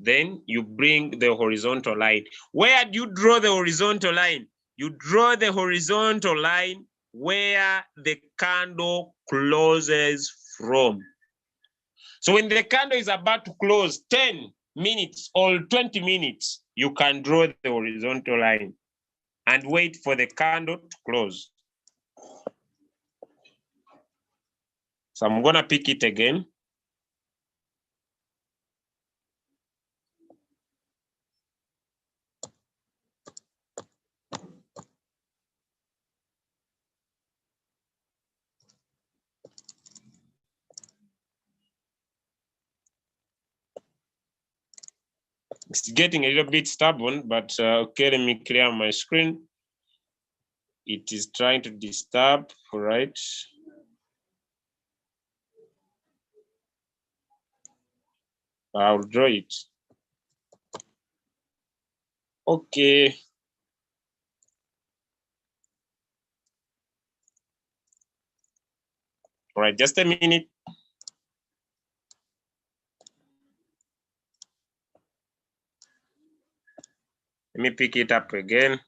Then you bring the horizontal line. Where do you draw the horizontal line? You draw the horizontal line where the candle closes from. So when the candle is about to close 10 minutes or 20 minutes, you can draw the horizontal line and wait for the candle to close. So I'm gonna pick it again. It's getting a little bit stubborn, but okay, let me clear my screen. It is trying to disturb, right? I'll draw it. Okay. All right, just a minute. Let me pick it up again.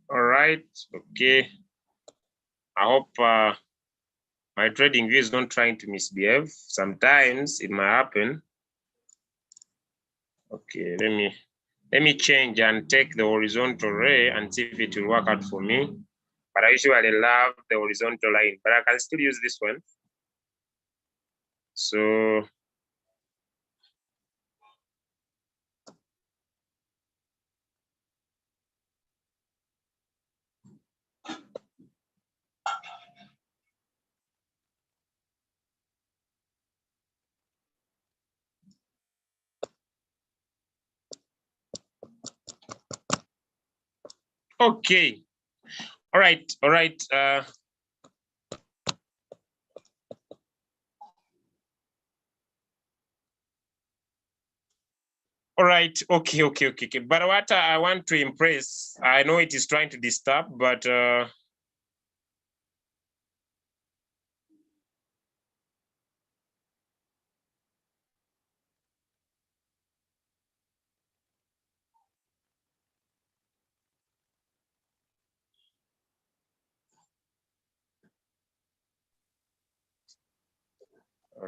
All right, okay. I hope my trading view is not trying to misbehave. Sometimes it might happen. Okay, let me change and take the horizontal ray and see if it will work out for me. But I usually love the horizontal line, but I can still use this one. So okay. All right, all right. All right, okay. But what I want to impress, I know it is trying to disturb, but all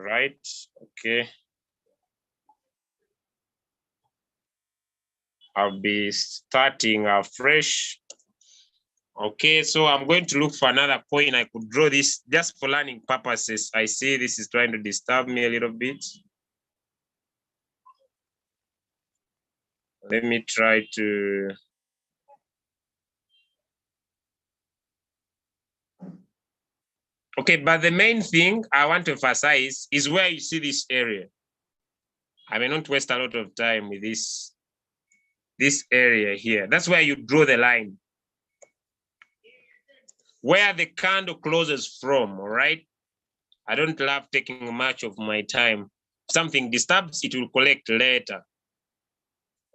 right, okay. I'll be starting fresh. Okay, so I'm going to look for another coin. I could draw this just for learning purposes. I see this is trying to disturb me a little bit. Let me try to. Okay, but the main thing I want to emphasize is where you see this area. I may not waste a lot of time with this area here. That's where you draw the line. Where the candle closes from, all right? I don't love taking much of my time. If something disturbs, it will collect later.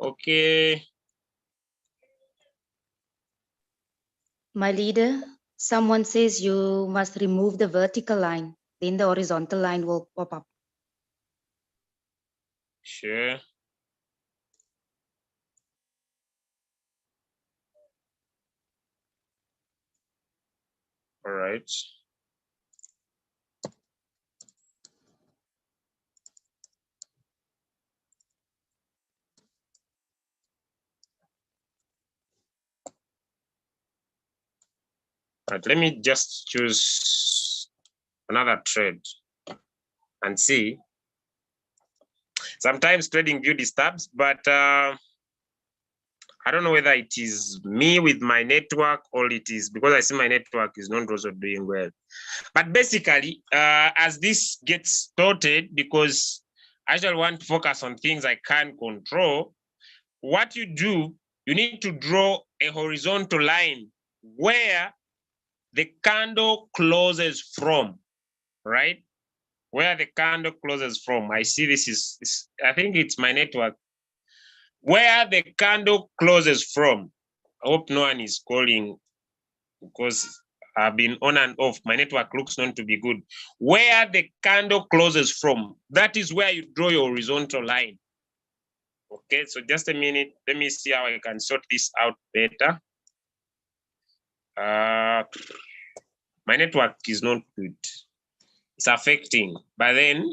Okay. My leader, someone says you must remove the vertical line, then the horizontal line will pop up. Sure. All right. All right, let me just choose another trade and see. Sometimes trading view disturbs, but I don't know whether it is me with my network or it is because I see my network is not also doing well. But basically, as this gets started, because I actually want to focus on things I can control, what you do, you need to draw a horizontal line where the candle closes from, right? Where the candle closes from. I see this is I think it's my network. Where the candle closes from. I hope no one is calling because I've been on and off. My network looks not to be good. Where the candle closes from, that is where you draw your horizontal line. Okay, so just a minute. Let me see how I can sort this out better. My network is not good. It's affecting. But then,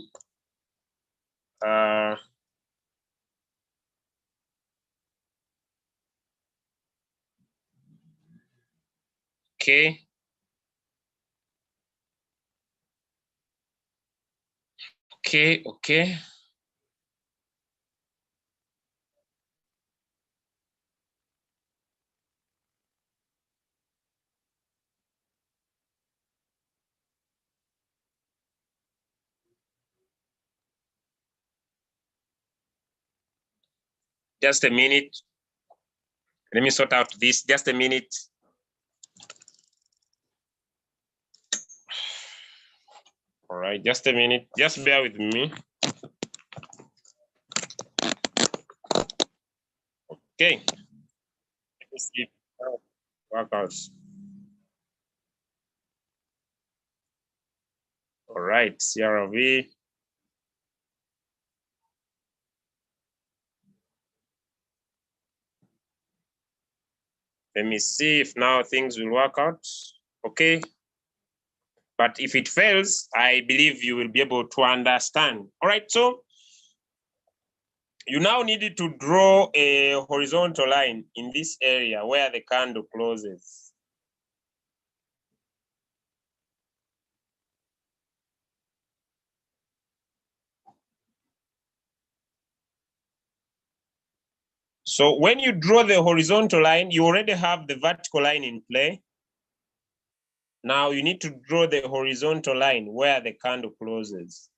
okay. Okay. Just a minute. Let me sort out this. Just a minute. All right, just a minute. Just bear with me. Okay. Let me see how it works out. All right, CRV. Let me see if now things will work out. Okay. But if it fails, I believe you will be able to understand. All right, so you now needed to draw a horizontal line in this area where the candle closes. So when you draw the horizontal line, you already have the vertical line in play. Now you need to draw the horizontal line where the candle closes.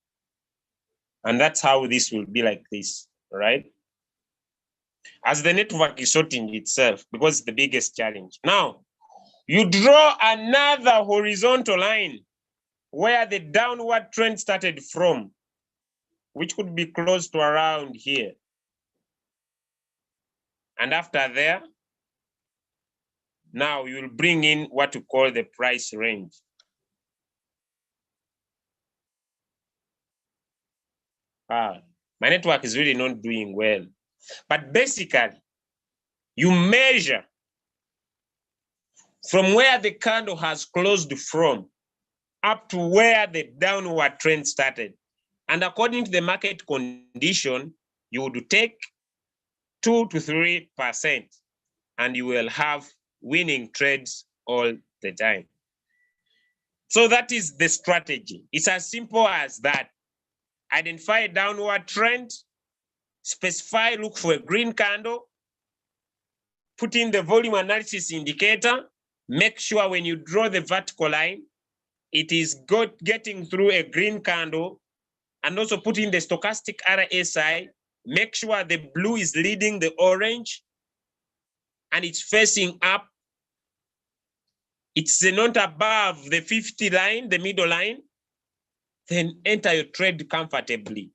And that's how this will be like this, right? As the network is sorting itself, because it's the biggest challenge. Now, you draw another horizontal line where the downward trend started from, which could be close to around here. And after there, now you'll bring in what you call the price range. My network is really not doing well. But basically, you measure from where the candle has closed from up to where the downward trend started. And according to the market condition, you would take 2 to 3%, and you will have winning trades all the time. So that is the strategy. It's as simple as that. Identify a downward trend, specify, look for a green candle, put in the volume analysis indicator, make sure when you draw the vertical line, it is getting through a green candle, and also put in the stochastic RSI, make sure the blue is leading the orange, and it's facing up. It's not above the 50 line, the middle line, then enter your trade comfortably.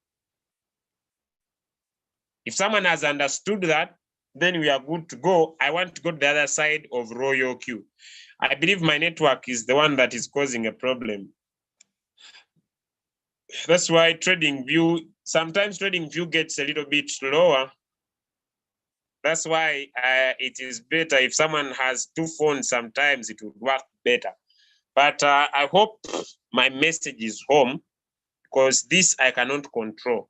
If someone has understood that, then we are good to go. I want to go to the other side of Royalq. I believe my network is the one that is causing a problem. That's why sometimes TradingView gets a little bit slower. That's why it is better if someone has two phones, sometimes it would work better. But I hope my message is home, because this I cannot control.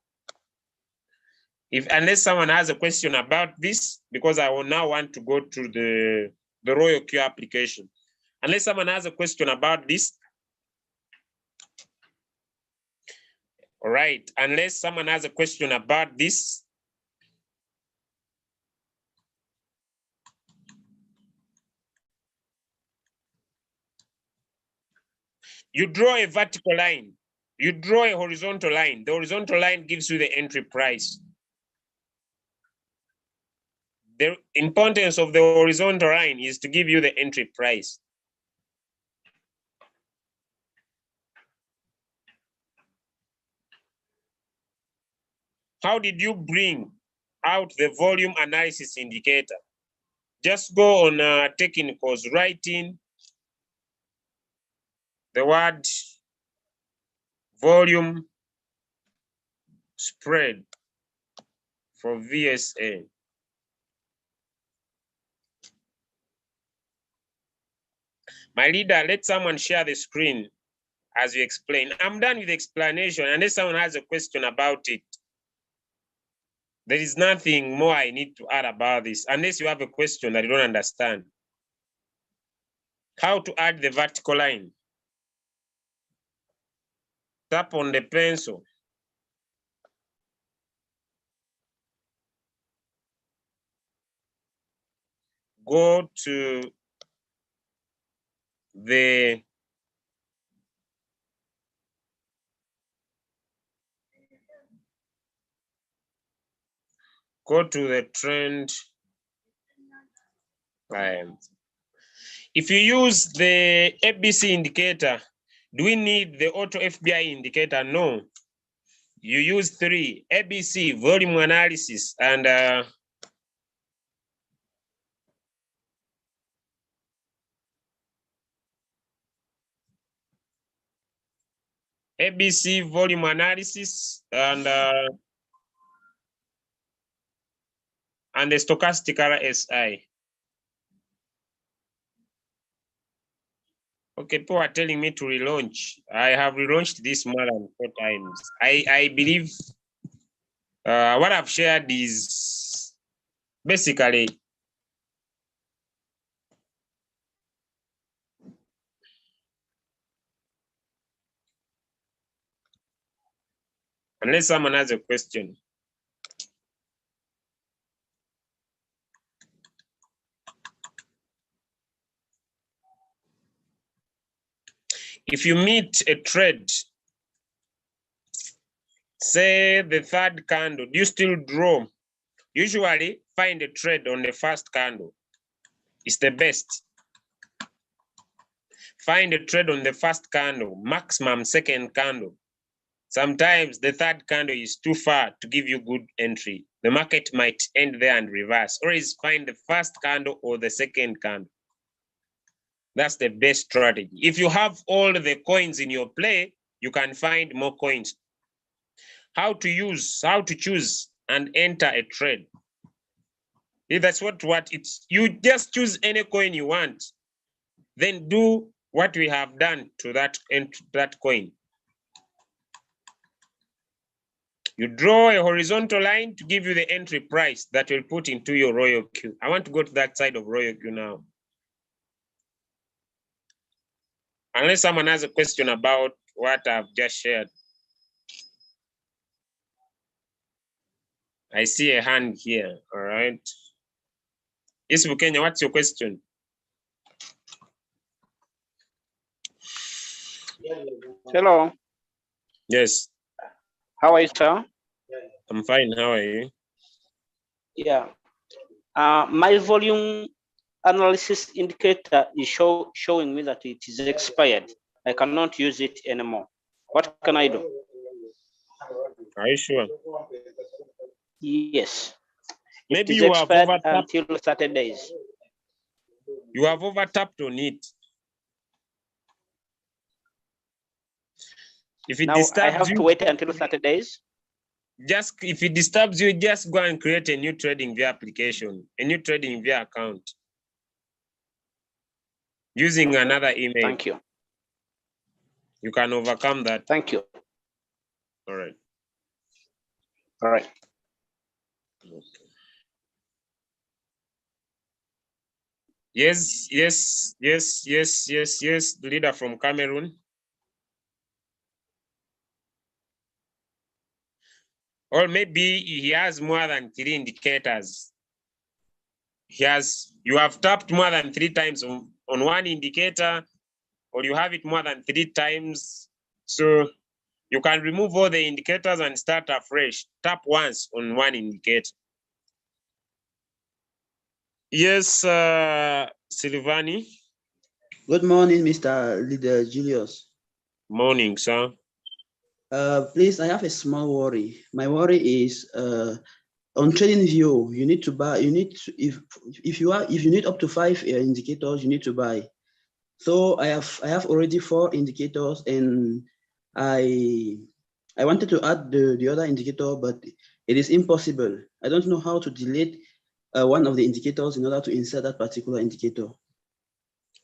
Unless someone has a question about this, because I will now want to go to the Royalq application. Unless someone has a question about this. All right, unless someone has a question about this. You draw a vertical line. You draw a horizontal line. The horizontal line gives you the entry price. The importance of the horizontal line is to give you the entry price. How did you bring out the volume analysis indicator? Just go on technicals, write in the word volume spread for VSA. My leader, let someone share the screen as you explain. I'm done with the explanation. Unless someone has a question about it, there is nothing more I need to add about this, unless you have a question that you don't understand. How to add the vertical line? Tap on the pencil. Go to the trend line. If you use the ABC indicator, do we need the auto FBI indicator? No. You use 3: ABC, volume analysis, and ABC volume analysis and the stochastic RSI. Okay, people are telling me to relaunch. I have relaunched this more than 4 times. I believe what I've shared is basically unless someone has a question. If you meet a trade, say the 3rd candle, do you still draw? Usually find a trade on the 1st candle. It's the best. Find a trade on the 1st candle, maximum 2nd candle. Sometimes the 3rd candle is too far to give you good entry. The market might end there and reverse. Always find the 1st candle or the 2nd candle. That's the best strategy. If you have all the coins in your play, you can find more coins. How to choose and enter a trade. That's what it's, you just choose any coin you want, then do what we have done to that coin. You draw a horizontal line to give you the entry price that will put into your Royalq. I want to go to that side of Royalq now. Unless someone has a question about what I've just shared. I see a hand here, all right. Yes, Bukenya, what's your question? Hello. Yes. How are you, sir? I'm fine. How are you? Yeah. My volume analysis indicator is showing me that it is expired. I cannot use it anymore. What can I do? Are you sure? Yes. Maybe it is you have expired overtapped. until 30 days. You have overtapped on it. If it Now I have disturbs you, to wait until 30 days. Just if it disturbs you, just go and create a new trading via application, a new trading via account using another email. Thank you. You can overcome that. Thank you. All right. All right. Okay. Yes. The leader from Cameroon. Or maybe he has more than 3 indicators. You have tapped more than 3 times on one indicator, or you have it more than 3 times. So you can remove all the indicators and start afresh. Tap once on one indicator. Yes, Silvani. Good morning, Mr. Leader Julius. Morning, sir. Please, I have a small worry. My worry is on TradingView. You need to buy. You need to, if you need up to 5 indicators, you need to buy. So I have already 4 indicators, and I wanted to add the other indicator, but it is impossible. I don't know how to delete one of the indicators in order to insert that particular indicator.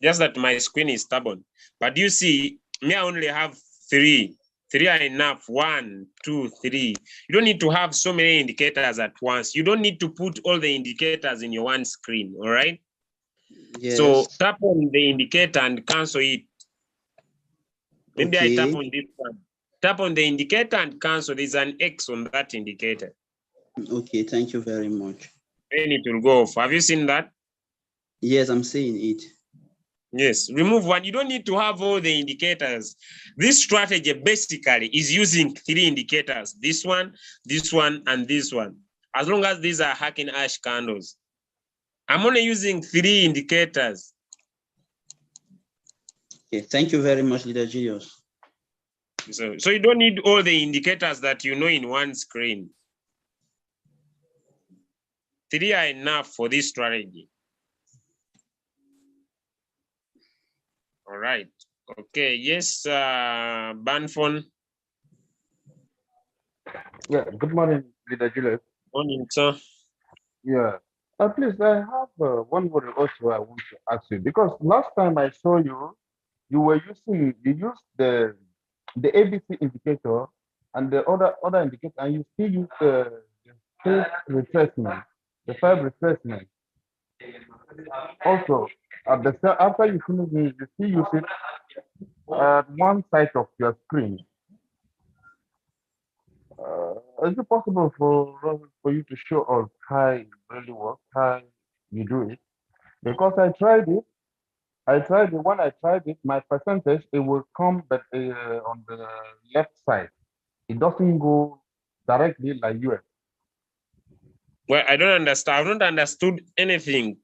Just that my screen is stubborn. But you see, me, I only have 3. 3 are enough. 1, 2, 3. You don't need to have so many indicators at once. You don't need to put all the indicators in your one screen, all right? Yes. So tap on the indicator and cancel it. Maybe Okay. I tap on this one. Tap on the indicator and cancel. There's an X on that indicator. Okay, thank you very much. Then it will go off. Have you seen that? Yes, I'm seeing it. Yes, remove one. You don't need to have all the indicators. This strategy basically is using 3 indicators. This one, and this one. As long as these are hacking ash candles. I'm only using 3 indicators. Okay, thank you very much, Leader Julius. So you don't need all the indicators that you know in one screen. 3 are enough for this strategy. All right. Okay. Yes, Banfon. Yeah, good morning, Leader Julius. Morning, sir. Yeah. Please, I have one word also I want to ask you because last time I saw you, you used the ABC indicator and the other indicator, and you still use the retracement, the five retracement. Also, after you finish it, you still use it at one side of your screen. Is it possible for you to show us how it really works, how you do it? Because I tried it. When I tried it, my percentage, it will come but on the left side. It doesn't go directly like yours. Well, I don't understand. I don't understood anything.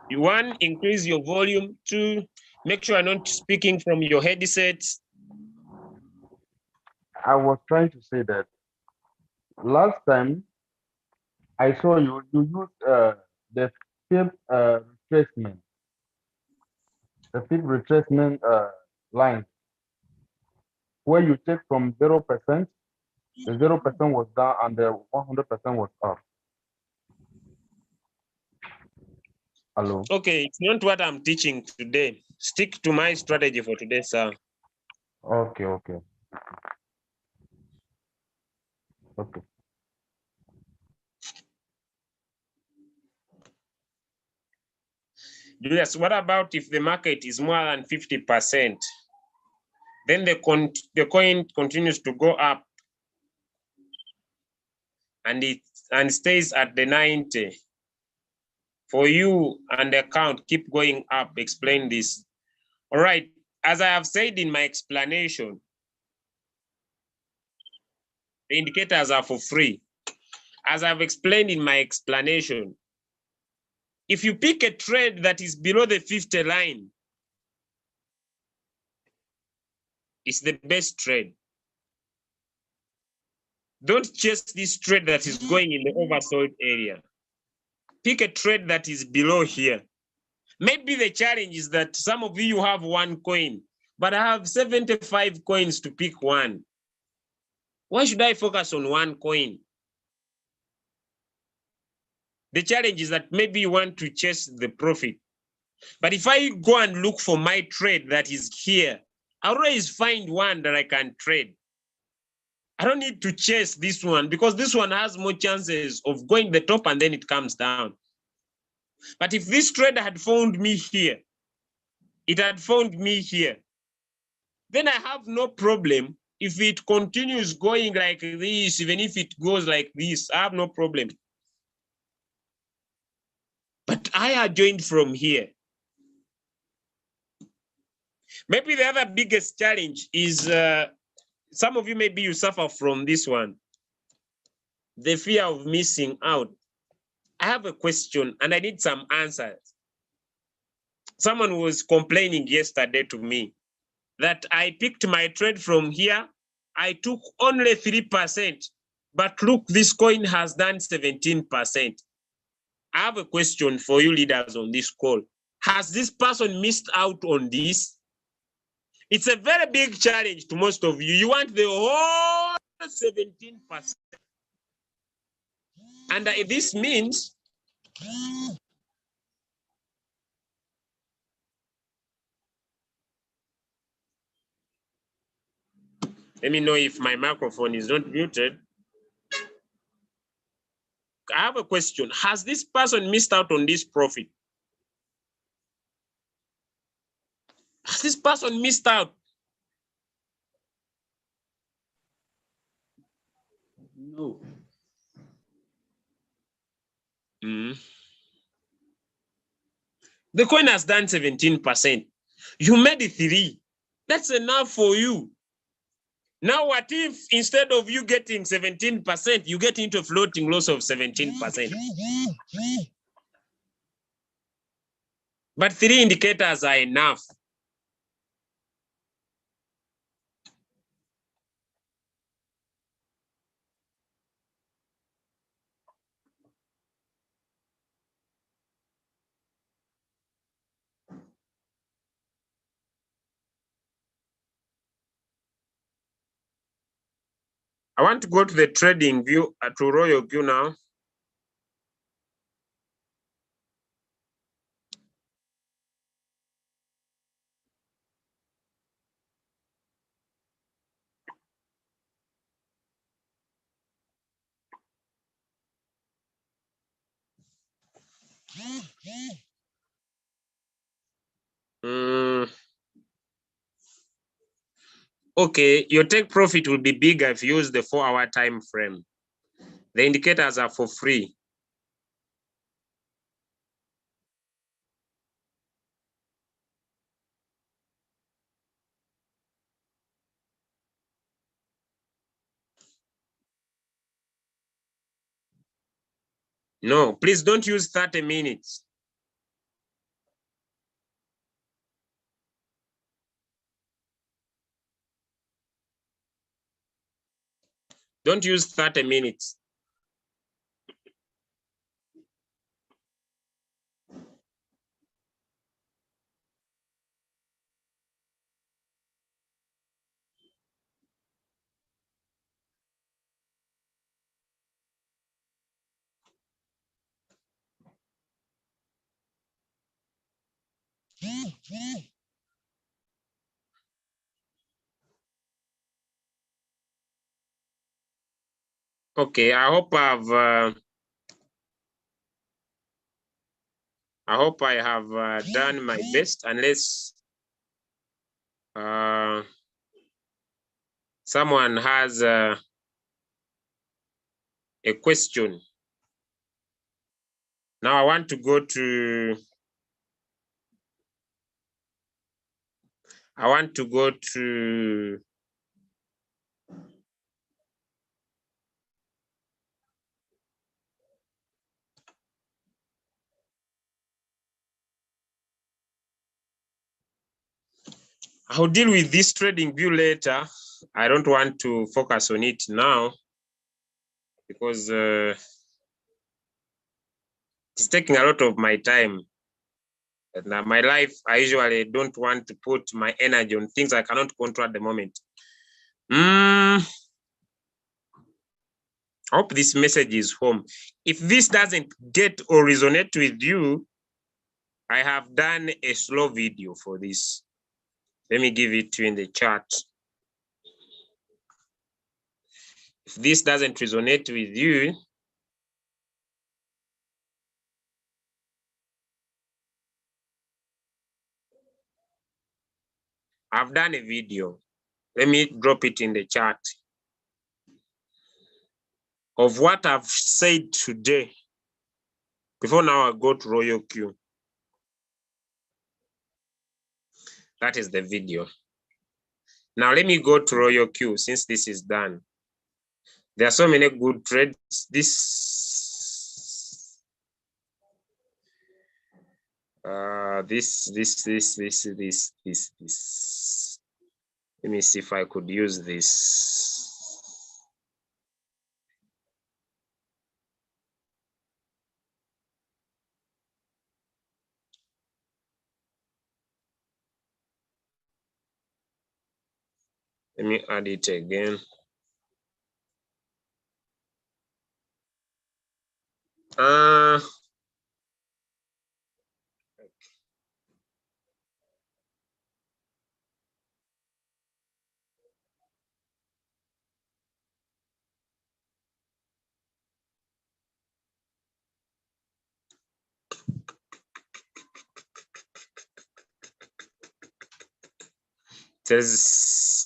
You one, increase your volume. Two, make sure I'm not speaking from your headsets. I was trying to say that last time I saw you used the fifth retracement, line, where you take from 0%, the 0% was down and the 100% was up. Hello. Okay, it's not what I'm teaching today. Stick to my strategy for today, sir. Okay. Julius, what about if the market is more than 50%? Then the coin continues to go up and it stays at the 90. For you and the account, keep going up. Explain this. All right. As I have said in my explanation, the indicators are for free. As I've explained in my explanation, if you pick a trade that is below the 50 line, it's the best trade. Don't chase this trade that is going in the oversold area. Pick a trade that is below here. Maybe the challenge is that some of you have one coin, but I have 75 coins to pick one. Why should I focus on one coin? The challenge is that maybe you want to chase the profit. But if I go and look for my trade that is here, I always find one that I can trade. I don't need to chase this one because this one has more chances of going the top and then it comes down. But if this trader had found me here, it had found me here, then I have no problem. If it continues going like this, even if it goes like this, I have no problem. But I had joined from here. Maybe the other biggest challenge is some of you, maybe you suffer from this one, the fear of missing out. I have a question and I need some answers. Someone was complaining yesterday to me that I picked my trade from here. I took only 3%, but look, this coin has done 17%. I have a question for you leaders on this call. Has this person missed out on this? It's a very big challenge to most of you. You want the whole 17%. And this means let me know if my microphone is not muted. I have a question. Has this person missed out on this profit? Has this person missed out? No. The coin has done 17%. You made it 3. That's enough for you. Now, what if instead of you getting 17%, you get into a floating loss of 17%? But 3 indicators are enough. I want to go to the trading view to Royalq now. Okay, your take profit will be bigger if you use the 4-hour time frame. The indicators are for free. No, please don't use 30 minutes. Don't use 30 minutes. Okay, I hope I have done my best, unless someone has a question. Now I want to go to I'll deal with this trading view later. I don't want to focus on it now because it's taking a lot of my time. And now my life, I usually don't want to put my energy on things I cannot control at the moment. I hope this message is home. If this doesn't get or resonate with you, I have done a slow video for this. Let me give it to you in the chat. If this doesn't resonate with you, I've done a video. Let me drop it in the chat of what I've said today. Before now, I go to Royalq. That is the video. Now let me go to Royalq since this is done. There are so many good trades. This. Let me see if I could use this. Let me add it again.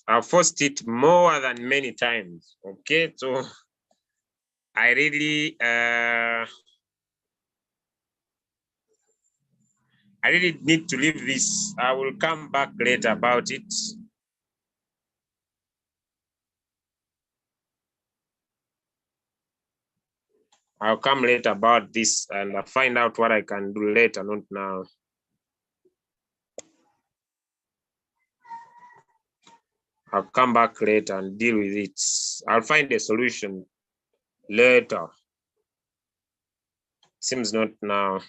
I've forced it more than many times. Okay, so I really need to leave this. I will come back later about it. I'll come later about this and I'll find out what I can do later, not now. I'll come back later and deal with it. I'll find a solution later. Seems not now.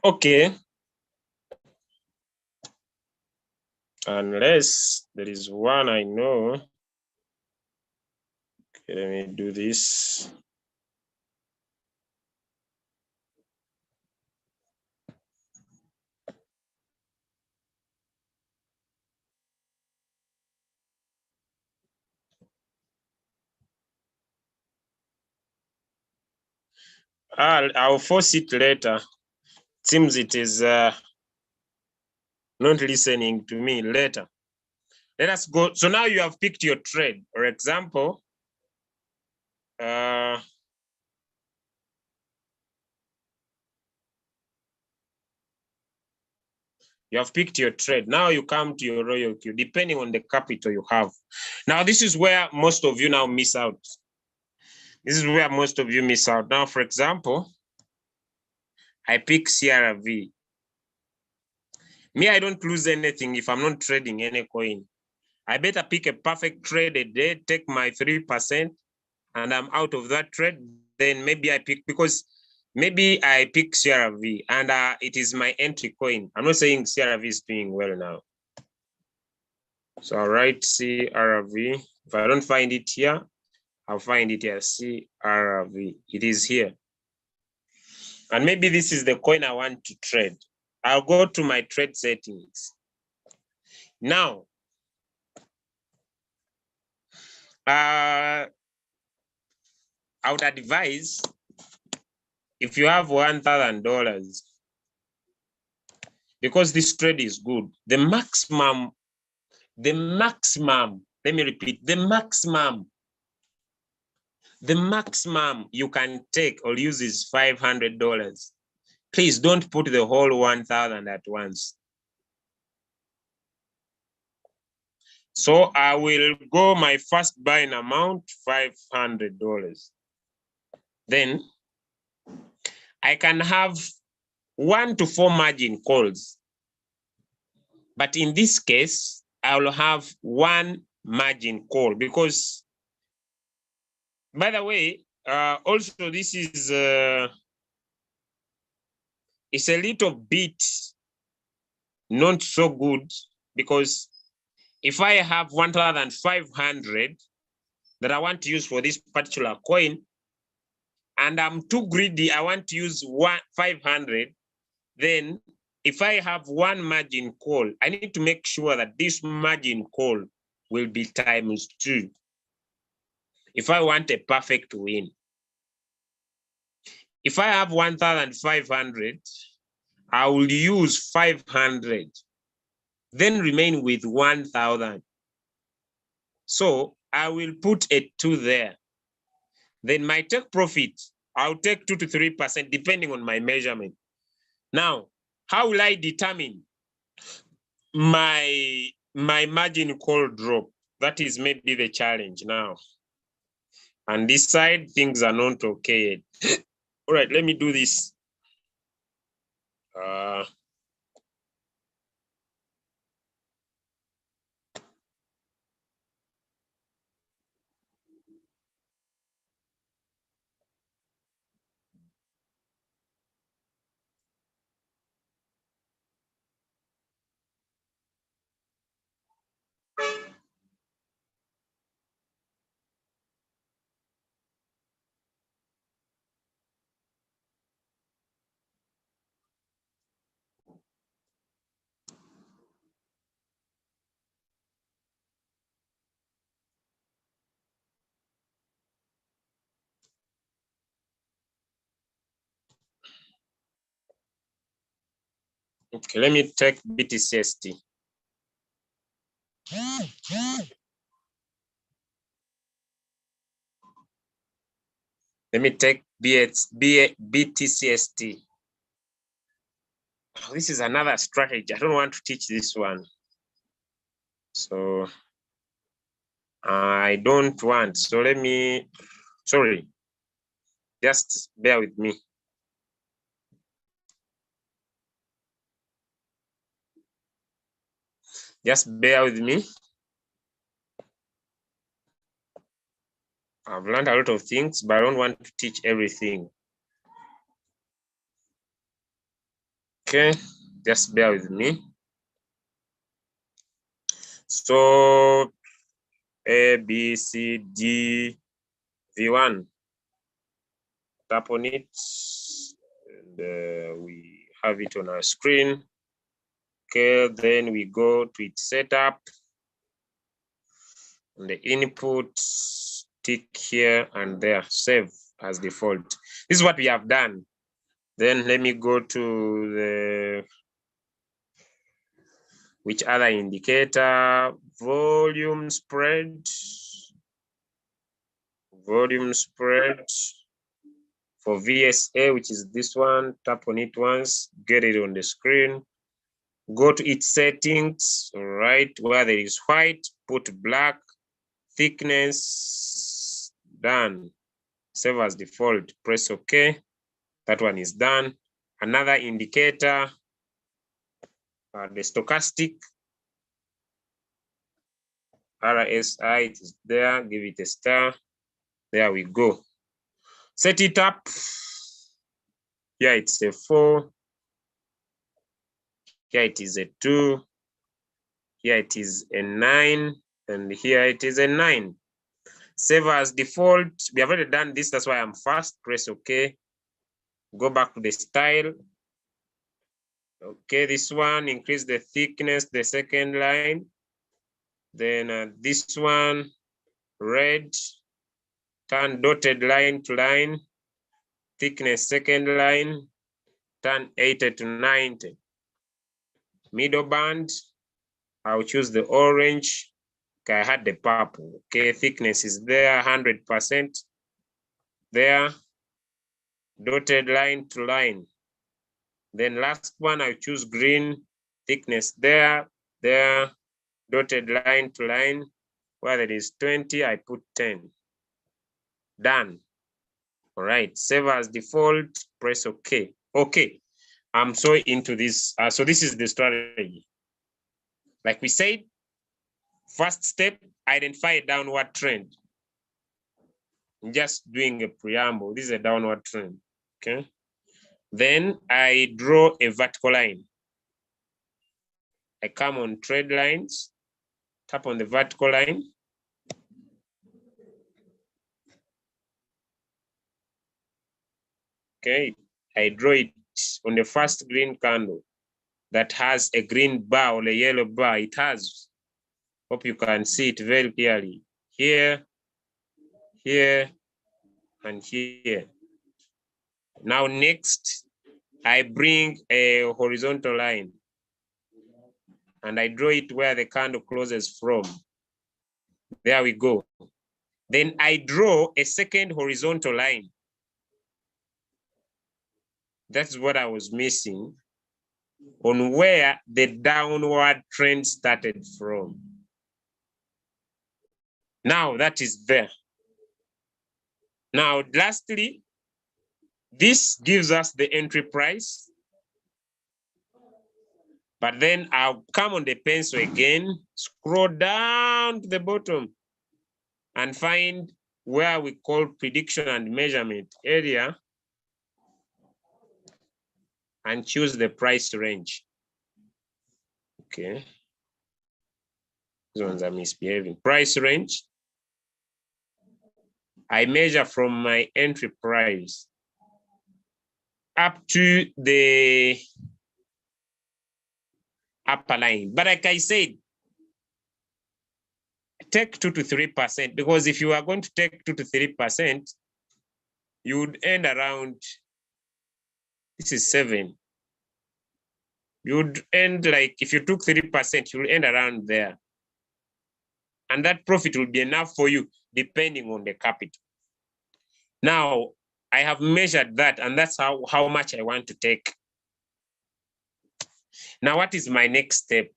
Okay. Unless there is one I know. Okay, let me do this. I'll force it later. Seems it is not listening to me later. Let us go. So now you have picked your trade. For example, you have picked your trade. Now you come to your Royalq, depending on the capital you have. Now, this is where most of you now miss out. This is where most of you miss out. Now, for example, I pick CRV. Me, I don't lose anything if I'm not trading any coin. I better pick a perfect trade a day, take my 3%, and I'm out of that trade. Then maybe I pick, because maybe I pick CRV and it is my entry coin. I'm not saying CRV is doing well now. So I'll write CRV. If I don't find it here, I'll find it here, CRV. It is here. And maybe this is the coin I want to trade. I'll go to my trade settings. Now, I would advise, if you have $1,000, because this trade is good, the maximum, let me repeat, the maximum you can take or use is $500. Please don't put the whole 1,000 at once. So I will go my first buying amount, $500. Then I can have 1 to 4 margin calls. But in this case, I will have 1 margin call because, by the way, also this is it's a little bit not so good, because if I have 1,500 that I want to use for this particular coin, and I'm too greedy, I want to use 500, then if I have 1 margin call, I need to make sure that this margin call will be ×2 if I want a perfect win. If I have 1,500, I will use 500, then remain with 1,000. So I will put a 2 there. Then my take profit, I'll take 2 to 3% depending on my measurement. Now, how will I determine my margin call drop? That is maybe the challenge now. And this side, things are not okay yet. All right, let me do this. Okay, let me take BTCST. Let me take BTCST. Oh, this is another strategy. I don't want to teach this one. So I don't want. So let me, sorry, just bear with me. Just bear with me. I've learned a lot of things, but I don't want to teach everything. Okay, just bear with me. So A, B, C, D, V1. Tap on it, and we have it on our screen. Okay, then we go to its setup. On the input, tick here and there, save as default. This is what we have done. Then let me go to the, which other indicator? Volume spread. Volume spread for VSA, which is this one. Tap on it once, get it on the screen. Go to its settings, all right, where there is white, put black, thickness, done. Save as default, press OK. That one is done. Another indicator, the stochastic, RSI, it is there, give it a star. There we go. Set it up. Here it's a 4. Here it is a 2. Here it is a 9. And here it is a 9. Save as default. We have already done this. That's why I'm fast. Press OK. Go back to the style. Okay, this one, increase the thickness, the second line. Then this one, red, turn dotted line to line. Thickness, second line, turn 80 to 90. Middle band, I'll choose the orange. Okay, I had the purple. Okay, thickness is there, 100%. There, dotted line to line. Then last one, I choose green, thickness there, dotted line to line. Where there is 20, I put 10. Done. All right, save as default, press OK. Okay, I'm so into this. So this is the strategy. Like we said, first step, identify a downward trend. I'm just doing a preamble. This is a downward trend, okay? Then I draw a vertical line. I come on trade lines, tap on the vertical line. Okay, I draw it on the first green candle that has a green bar or a yellow bar. It has. Hope you can see it very clearly. Here, here, and here. Now next, I bring a horizontal line and I draw it where the candle closes from. There we go. Then I draw a second horizontal line. That's what I was missing on where the downward trend started from. Now that is there. Now, lastly, this gives us the entry price. But then I'll come on the pencil again, scroll down to the bottom and find where we call prediction and measurement area and choose the price range. Okay. These ones are misbehaving. Price range. I measure from my entry price up to the upper line. But like I said, take 2 to 3%, because if you are going to take 2 to 3%, you would end around, this is 7. You would end like, if you took 3%, you'll end around there. And that profit will be enough for you, depending on the capital. Now, I have measured that, and that's how much I want to take. Now, what is my next step?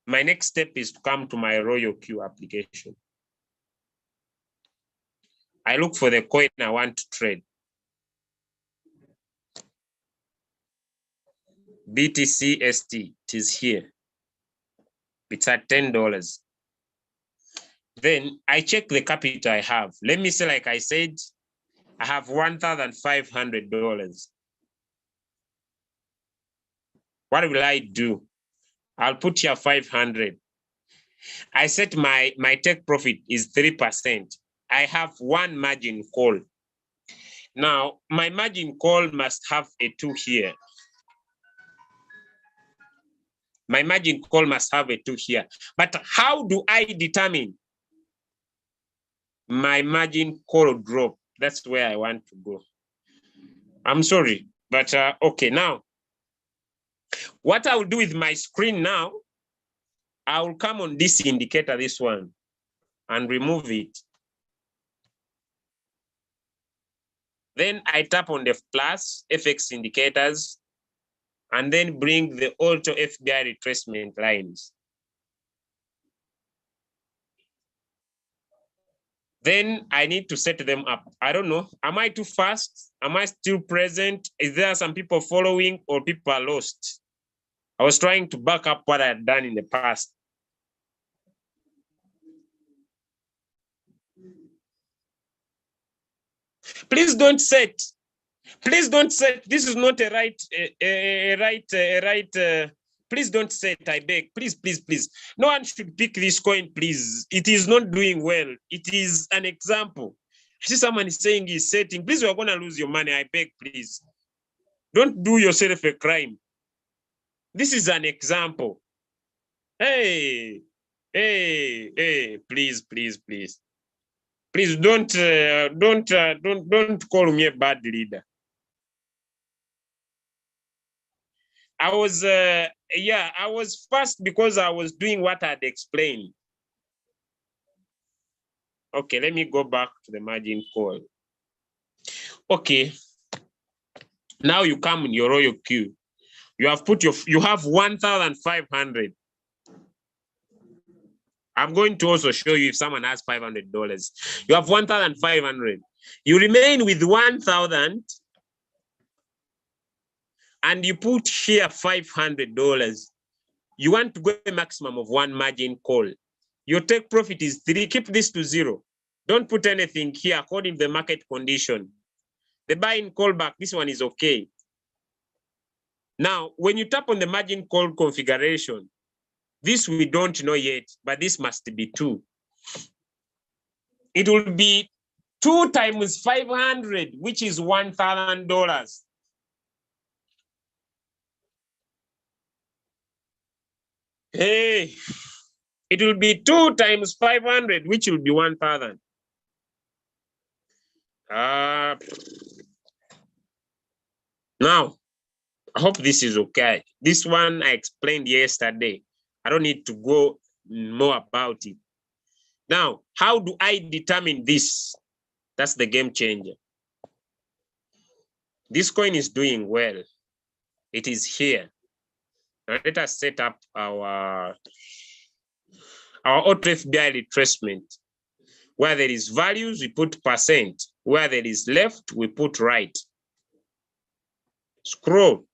My next step is to come to my Royalq application. I look for the coin I want to trade. BTCST, it is here. It's at $10. Then I check the capital I have. Let me say, like I said, I have $1,500. What will I do? I'll put here 500. I set my take profit is 3%. I have one margin call. Now, my margin call must have a 2 here. My margin call must have a 2 here. But how do I determine my margin call drop? That's where I want to go. I'm sorry, but okay, now, what I will do with my screen now, I will come on this indicator, this one, and remove it. Then I tap on the plus FX indicators, and then bring the auto FBI retracement lines. Then I need to set them up. I don't know. Am I too fast? Am I still present? Is there some people following or people are lost? I was trying to back up what I had done in the past. Please don't set. Please don't set. This is not a right. Please don't set. I beg. Please, please, please. No one should pick this coin, please. It is not doing well. It is an example. I see someone is saying he's setting. Please, we're going to lose your money. I beg, please. Don't do yourself a crime. This is an example. Hey, please, please, please. Please don't call me a bad leader. I was fast because I was doing what I'd explained. Okay, let me go back to the margin call. Okay. Now you come in your Royalq. You have 1,500. I'm going to also show you if someone has $500. You have 1,500. You remain with 1,000 and you put here $500. You want to go a maximum of one margin call. Your take profit is 3. Keep this to 0. Don't put anything here according to the market condition. The buy and call back, this one is okay. Now, when you tap on the margin call configuration, this we don't know yet, but this must be 2. It will be 2 times 500, which is $1,000. Hey, it will be 2 times 500, which will be 1,000. Now, I hope this is okay. This one I explained yesterday. I don't need to go more about it. Now, how do I determine this? That's the game changer. This coin is doing well. It is here. Now let us set up our auto FBI retracement. Where there is values, we put percent. Where there is left, we put right. Scroll.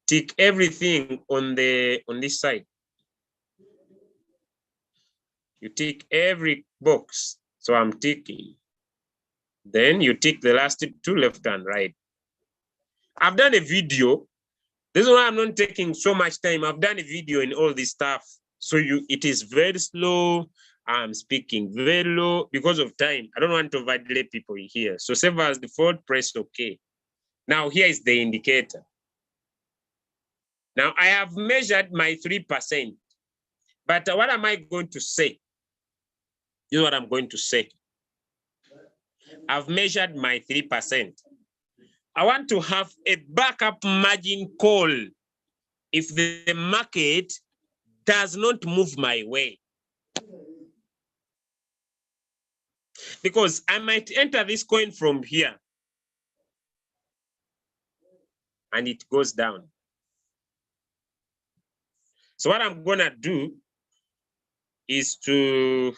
Tick everything on this side. You tick every box. So I'm ticking. Then you tick the last 2 left and right. I've done a video. This is why I'm not taking so much time. I've done a video in all this stuff. So it is very slow. I'm speaking very low because of time. I don't want to validate people here. So save as default, press OK. Now here is the indicator. Now I have measured my 3%. But what am I going to say? This is what I'm going to say. I've measured my 3%. I want to have a backup margin call if the market does not move my way. Because I might enter this coin from here and it goes down. So what I'm gonna do is to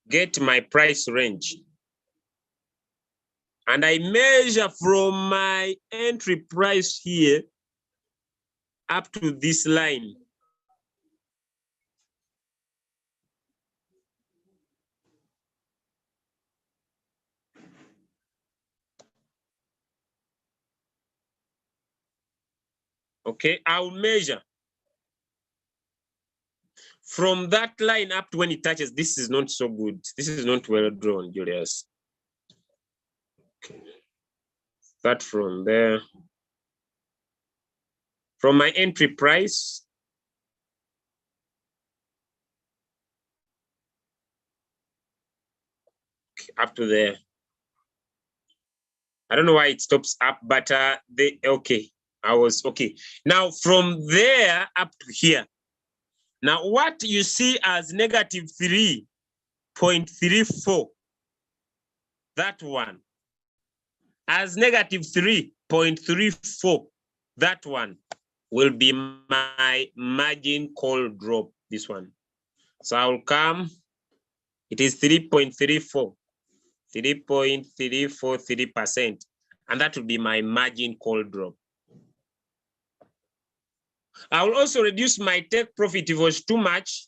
get my price range. And I measure from my entry price here up to this line. Okay, I'll measure from that line up to when it touches. This is not so good. This is not well drawn, Julius. Okay. Start from there. From my entry price. Okay, up to there. I don't know why it stops up, but okay, I was okay. Now from there up to here. Now what you see as negative 3.34, that one, as negative 3.34, that one will be my margin call drop, this one. So I'll come, it is 3.34, 3.343%, and that will be my margin call drop. I will also reduce my take profit if it was too much,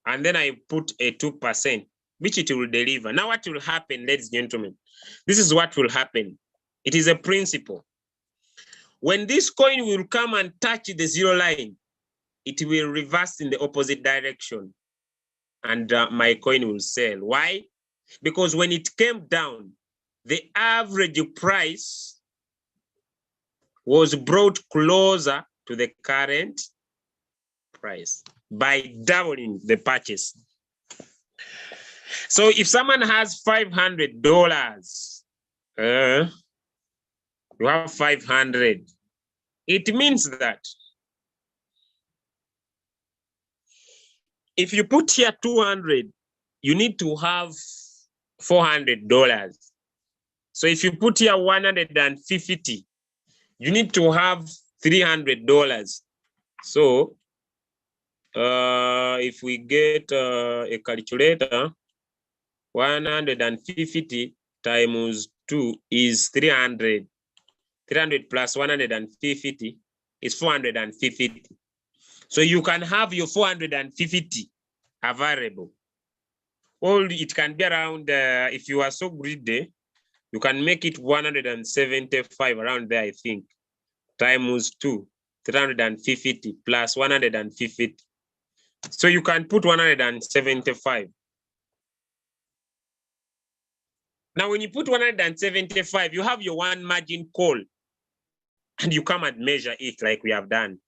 and then I put a 2%, which it will deliver. Now what will happen, ladies and gentlemen? This is what will happen. It is a principle. When this coin will come and touch the zero line, it will reverse in the opposite direction, and my coin will sell. Why? Because when it came down, the average price was brought closer to the current price by doubling the purchase. So if someone has $500, you have 500, it means that if you put here 200, you need to have $400. So if you put here 150, you need to have $300. So if we get a calculator, 150 times 2 is 300. 300 plus 150 is 450. So you can have your 450 available. Or it can be around, if you are so greedy, you can make it 175 around there, I think, times 2, 350 plus 150. So you can put 175. Now, when you put 175, you have your one margin call, and you come and measure it like we have done.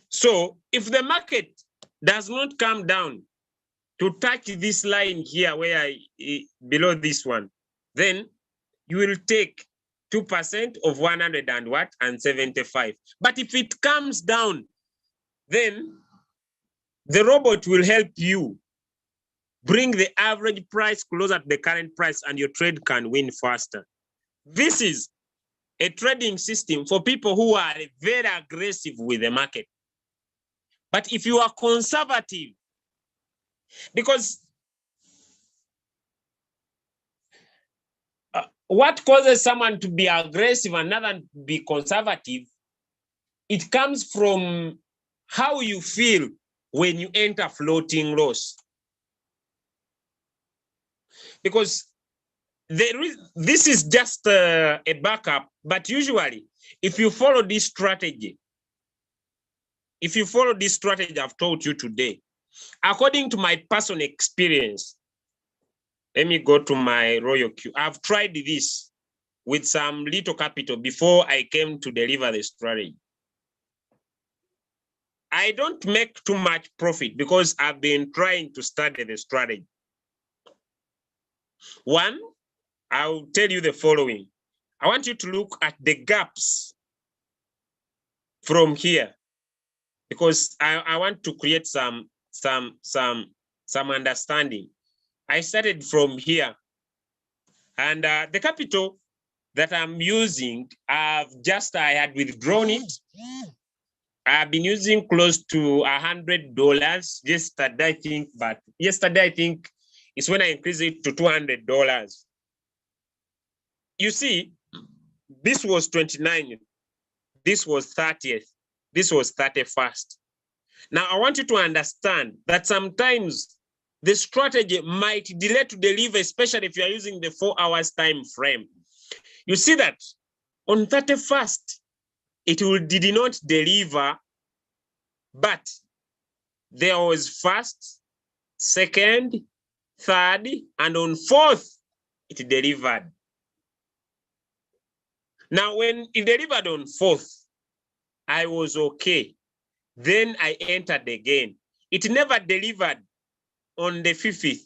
So if the market does not come down to touch this line here where below this one, then you will take 2% of 175. But if it comes down, then the robot will help you bring the average price closer to the current price, and your trade can win faster. This is a trading system for people who are very aggressive with the market. But if you are conservative, because what causes someone to be aggressive and another to be conservative, it comes from how you feel when you enter floating loss. Because this is just a backup, but usually if you follow this strategy, I've taught you today, according to my personal experience, let me go to my Royalq. I've tried this with some little capital before I came to deliver the strategy. I don't make too much profit because I've been trying to study the strategy. One, I'll tell you the following. I want you to look at the gaps from here, because I want to create some understanding. I started from here, and the capital that I'm using, I had withdrawn it. I've been using close to $100 yesterday, I think, but yesterday I think is when I increased it to $200. You see, this was 29th, this was 30th, this was 31st. Now I want you to understand that sometimes the strategy might delay to deliver, especially if you are using the 4 hours time frame. You see that on 31st, it did not deliver, but there was first, second, third, and on 4th, it delivered. Now, when it delivered on 4th, I was okay. Then I entered again. It never delivered on the 5th.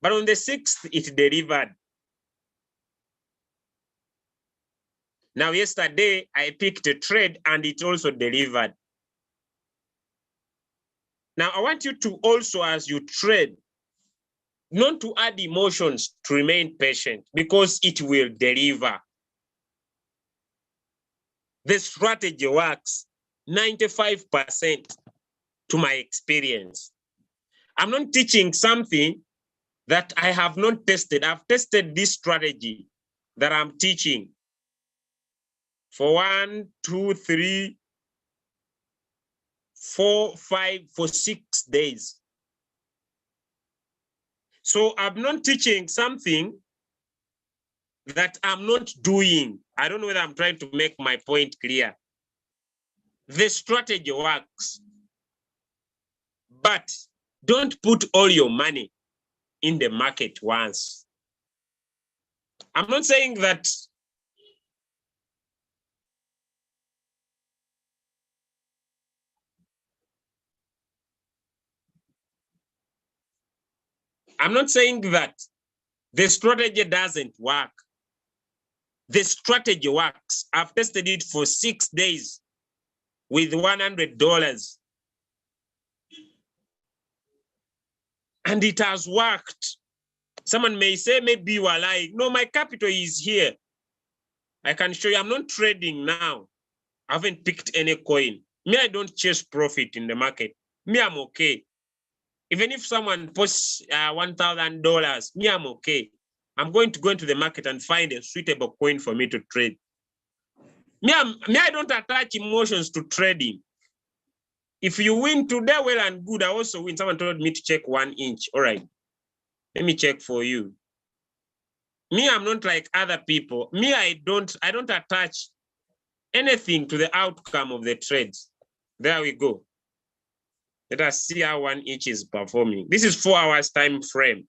But on the 6th, it delivered. Now, yesterday, I picked a trade and it also delivered. Now, I want you to also, as you trade, not to add emotions, to remain patient because it will deliver. The strategy works 95% to my experience. I'm not teaching something that I have not tested. I've tested this strategy that I'm teaching for 1, 2, 3, 4, 5, for 6 days. So I'm not teaching something that I'm not doing. I don't know whether I'm trying to make my point clear. The strategy works, but don't put all your money in the market once. I'm not saying that the strategy doesn't work. The strategy works. I've tested it for 6 days with $100. And it has worked. Someone may say, maybe you are lying. No, my capital is here. I can show you. I'm not trading now. I haven't picked any coin. Me, I don't chase profit in the market. Me, I'm okay. Even if someone posts $1,000, me, I'm okay. I'm going to go into the market and find a suitable coin for me to trade. Me, I don't attach emotions to trading. If you win today, well and good. I also win. Someone told me to check 1 inch. All right. Let me check for you. Me, I'm not like other people. Me, I don't attach anything to the outcome of the trades. There we go. Let us see how 1 inch is performing. This is 4 hours time frame.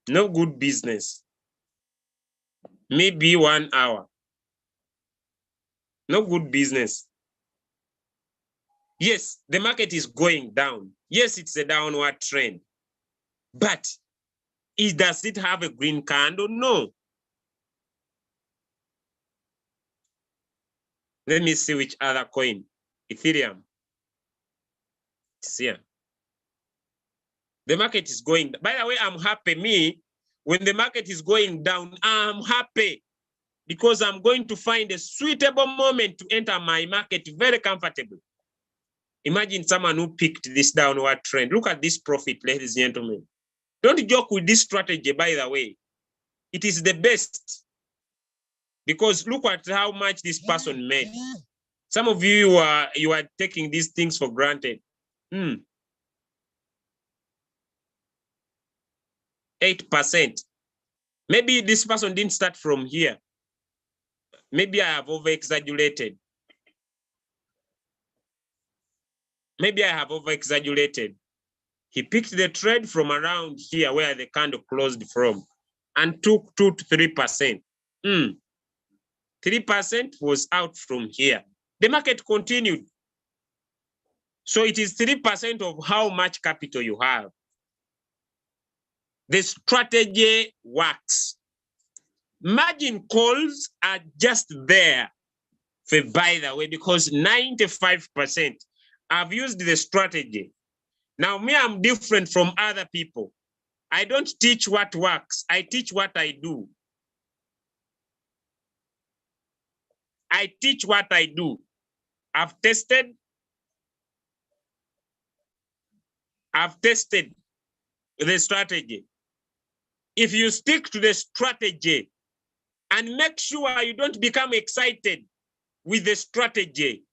No good business. Maybe 1 hour. No good business. Yes, the market is going down. Yes, it's a downward trend. But does it have a green candle? No. Let me see which other coin. Ethereum. It's here. The market is going. By the way, I'm happy. Me, when the market is going down, I'm happy because I'm going to find a suitable moment to enter my market very comfortably. Imagine someone who picked this downward trend. Look at this profit, ladies and gentlemen. Don't joke with this strategy, by the way. It is the best because look at how much this person made. Some of you are taking these things for granted. 8%. Maybe this person didn't start from here. Maybe I have over-exaggerated. Maybe I have over-exaggerated. He picked the trade from around here where the candle closed from and took 2 to 3%. 3% was out from here. The market continued. So it is 3% of how much capital you have. The strategy works. Margin calls are just there, by the way, because 95% I've used the strategy. Now, me, I'm different from other people. I don't teach what works. I teach what I do. I teach what I do. I've tested the strategy. If you stick to the strategy and make sure you don't become excited with the strategy,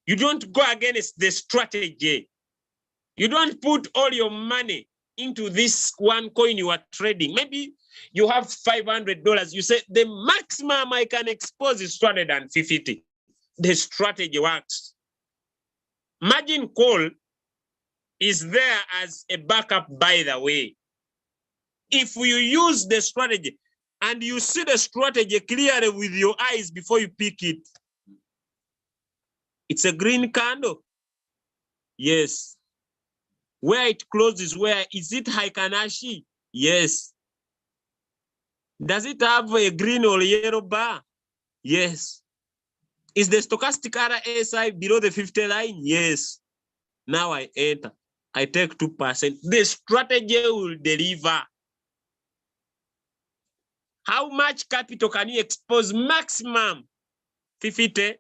you don't go against the strategy. You don't put all your money into this one coin you are trading. Maybe you have $500. You say the maximum I can expose is 250. The strategy works. Margin call is there as a backup, by the way. If you use the strategy and you see the strategy clearly with your eyes before you pick it, it's a green candle. Yes. Where it closes, where is it Haikanashi? Yes. Does it have a green or yellow bar? Yes. Is the stochastic RSI below the 50 line? Yes. Now I enter. I take 2%. The strategy will deliver. How much capital can you expose? Maximum 50.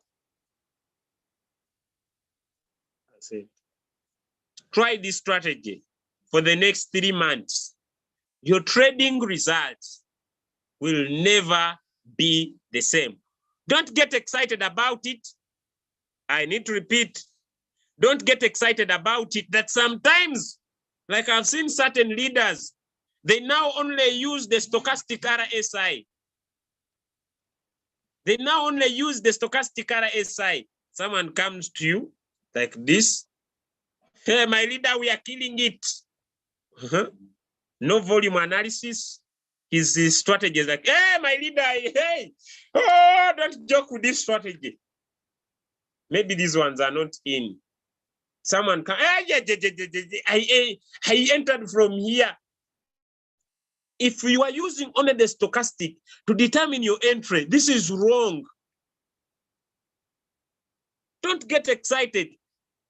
That's it. Try this strategy for the next 3 months. Your trading results will never be the same. Don't get excited about it. I need to repeat. Don't get excited about it that sometimes, like I've seen certain leaders, they now only use the stochastic RSI. They now only use the stochastic RSI. Someone comes to you like this. Hey, my leader, we are killing it. No volume analysis. His strategy is like, hey, my leader, hey, oh, don't joke with this strategy. Maybe these ones are not in. Someone can, I entered from here. If you are using only the stochastic to determine your entry, this is wrong. Don't get excited.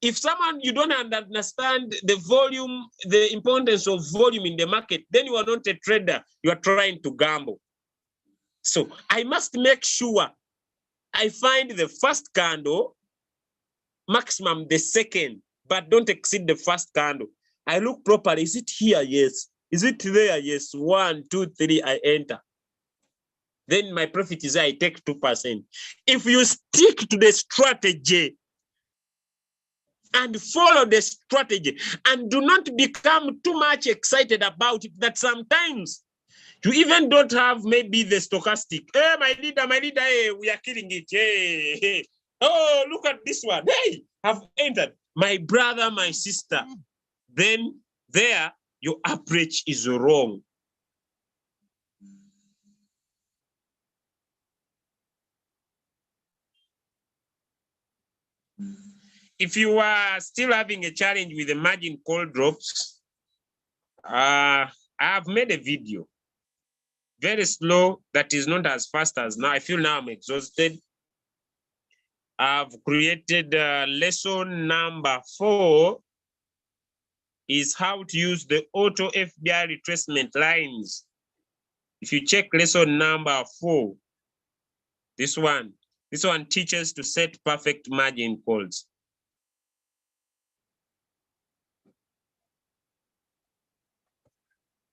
If someone, you don't understand the volume, the importance of volume in the market, then you are not a trader, you are trying to gamble. So I must make sure I find the first candle, maximum the second, but don't exceed the first candle. I look properly. Is it here? Yes. Is it there? Yes. 1, 2, 3, I enter. Then my profit is I take 2%. If you stick to the strategy and follow the strategy and do not become too much excited about it, that sometimes you even don't have maybe the stochastic. Hey, my leader, hey, we are killing it. Hey, hey. Oh, look at this one. Hey, I've entered. My brother, my sister. Then there, your approach is wrong. If you are still having a challenge with the margin call drops, I've made a video. Very slow, that is not as fast as now. I feel now I'm exhausted. I've created lesson number 4 is how to use the auto FBI retracement lines. If you check lesson number 4, this one teaches to set perfect margin calls.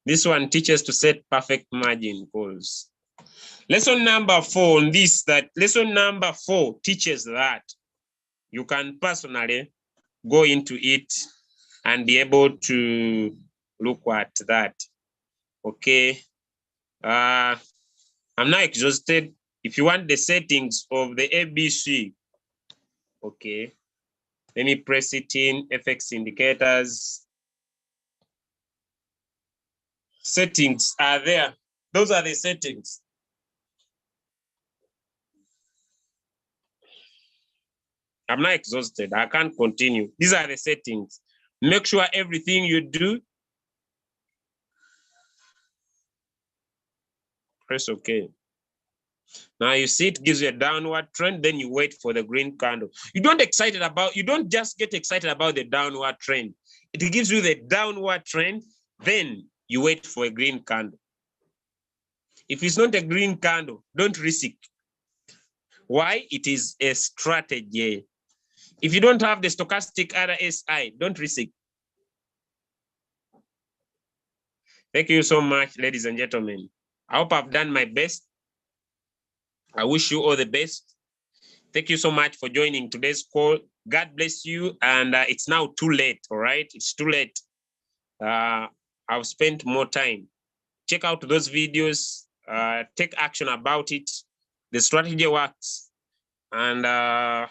This one teaches to set perfect margin calls. Lesson number 4 on this, lesson number 4 teaches that you can personally go into it and be able to look at that. Okay. I'm now exhausted. If you want the settings of the ABC, okay, let me press it in FX indicators. Settings are there. Those are the settings. I'm not exhausted. I can't continue. These are the settings. Make sure everything you do, press OK. Now you see it gives you a downward trend, then you wait for the green candle. You don't just get excited about the downward trend. It gives you the downward trend, then you wait for a green candle. If it's not a green candle, don't risk it. Why? It is a strategy. If you don't have the stochastic RSI, don't risk it. Thank you so much, ladies and gentlemen. I hope I've done my best. I wish you all the best. Thank you so much for joining today's call. God bless you. And it's now too late, all right? It's too late. I've spent more time. Check out those videos. Take action about it. The strategy works. And I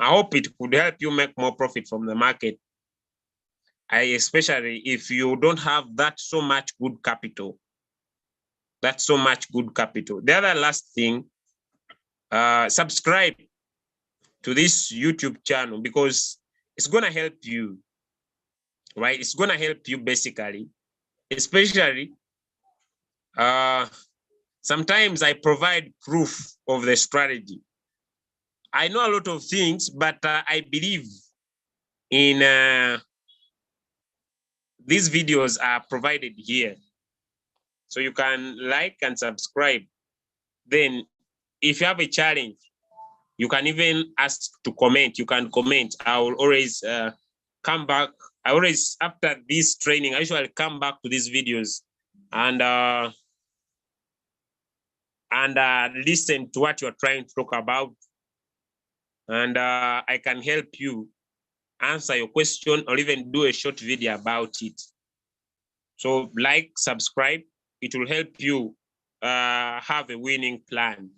hope it could help you make more profit from the market. Especially if you don't have that so much good capital. That's so much good capital. The other last thing, subscribe to this YouTube channel, because It's gonna help you, right? It's gonna help you basically, especially sometimes I provide proof of the strategy. I know a lot of things, but I believe in these videos are provided here. So you can like and subscribe. Then if you have a challenge, you can even ask to comment. You can comment. I will always come back. I always, after this training, I usually come back to these videos and listen to what you're trying to talk about. And I can help you answer your question or even do a short video about it. So like, subscribe, it will help you have a winning plan,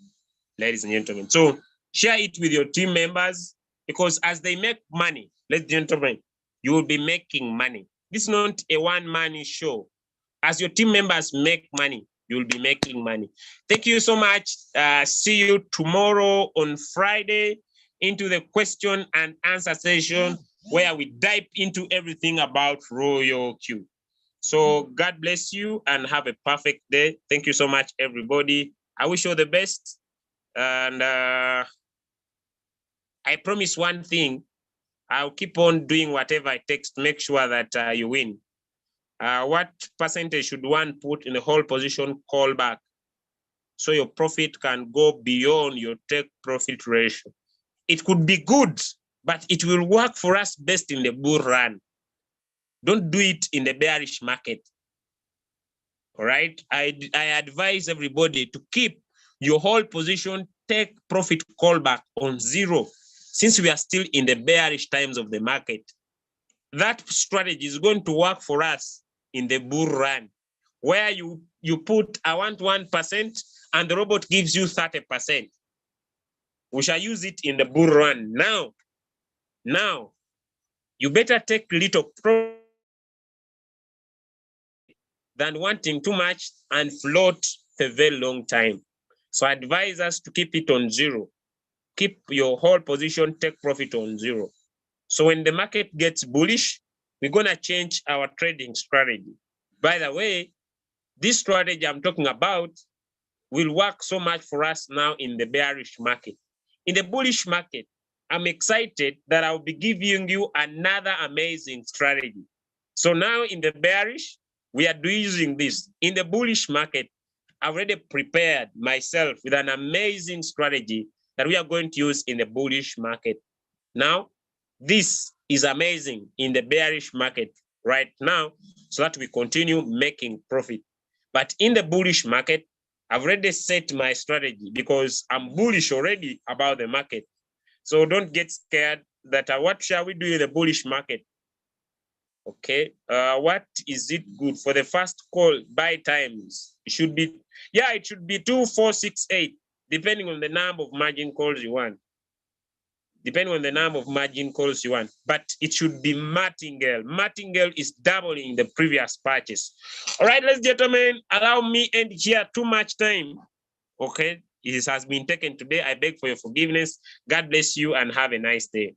ladies and gentlemen. So share it with your team members, because as they make money, ladies and gentlemen, you will be making money. This is not a one-man show. As your team members make money, you will be making money. Thank you so much. See you tomorrow on Friday into the question and answer session where we dive into everything about Royalq. So God bless you and have a perfect day. Thank you so much, everybody. I wish you all the best. And I promise one thing, I'll keep on doing whatever it takes to make sure that you win. What percentage should one put in the whole position callback so your profit can go beyond your take profit ratio? It could be good, but it will work for us best in the bull run. Don't do it in the bearish market. All right. I advise everybody to keep your whole position, take profit callback on 0, since we are still in the bearish times of the market. That strategy is going to work for us in the bull run, where you put, I want 1% and the robot gives you 30%. We shall use it in the bull run. Now, you better take little profit than wanting too much and float for a very long time. So I advise us to keep it on 0. Keep your whole position, take profit on 0. So when the market gets bullish, we're gonna change our trading strategy. By the way, this strategy I'm talking about will work so much for us now in the bearish market. In the bullish market, I'm excited that I'll be giving you another amazing strategy. So now in the bearish, we are using this. In the bullish market, I've already prepared myself with an amazing strategy that we are going to use in the bullish market. Now, this is amazing in the bearish market right now, so that we continue making profit. But in the bullish market, I've already set my strategy because I'm bullish already about the market. So don't get scared that what shall we do in the bullish market? Okay, what is it good for the first call buy times? It should be, yeah, it should be 2, 4, 6, 8, depending on the number of margin calls you want. Depending on the number of margin calls you want, but it should be martingale. Martingale is doubling the previous purchase. All right, ladies and gentlemen, allow me end here too much time. Okay, it has been taken today. I beg for your forgiveness. God bless you and have a nice day.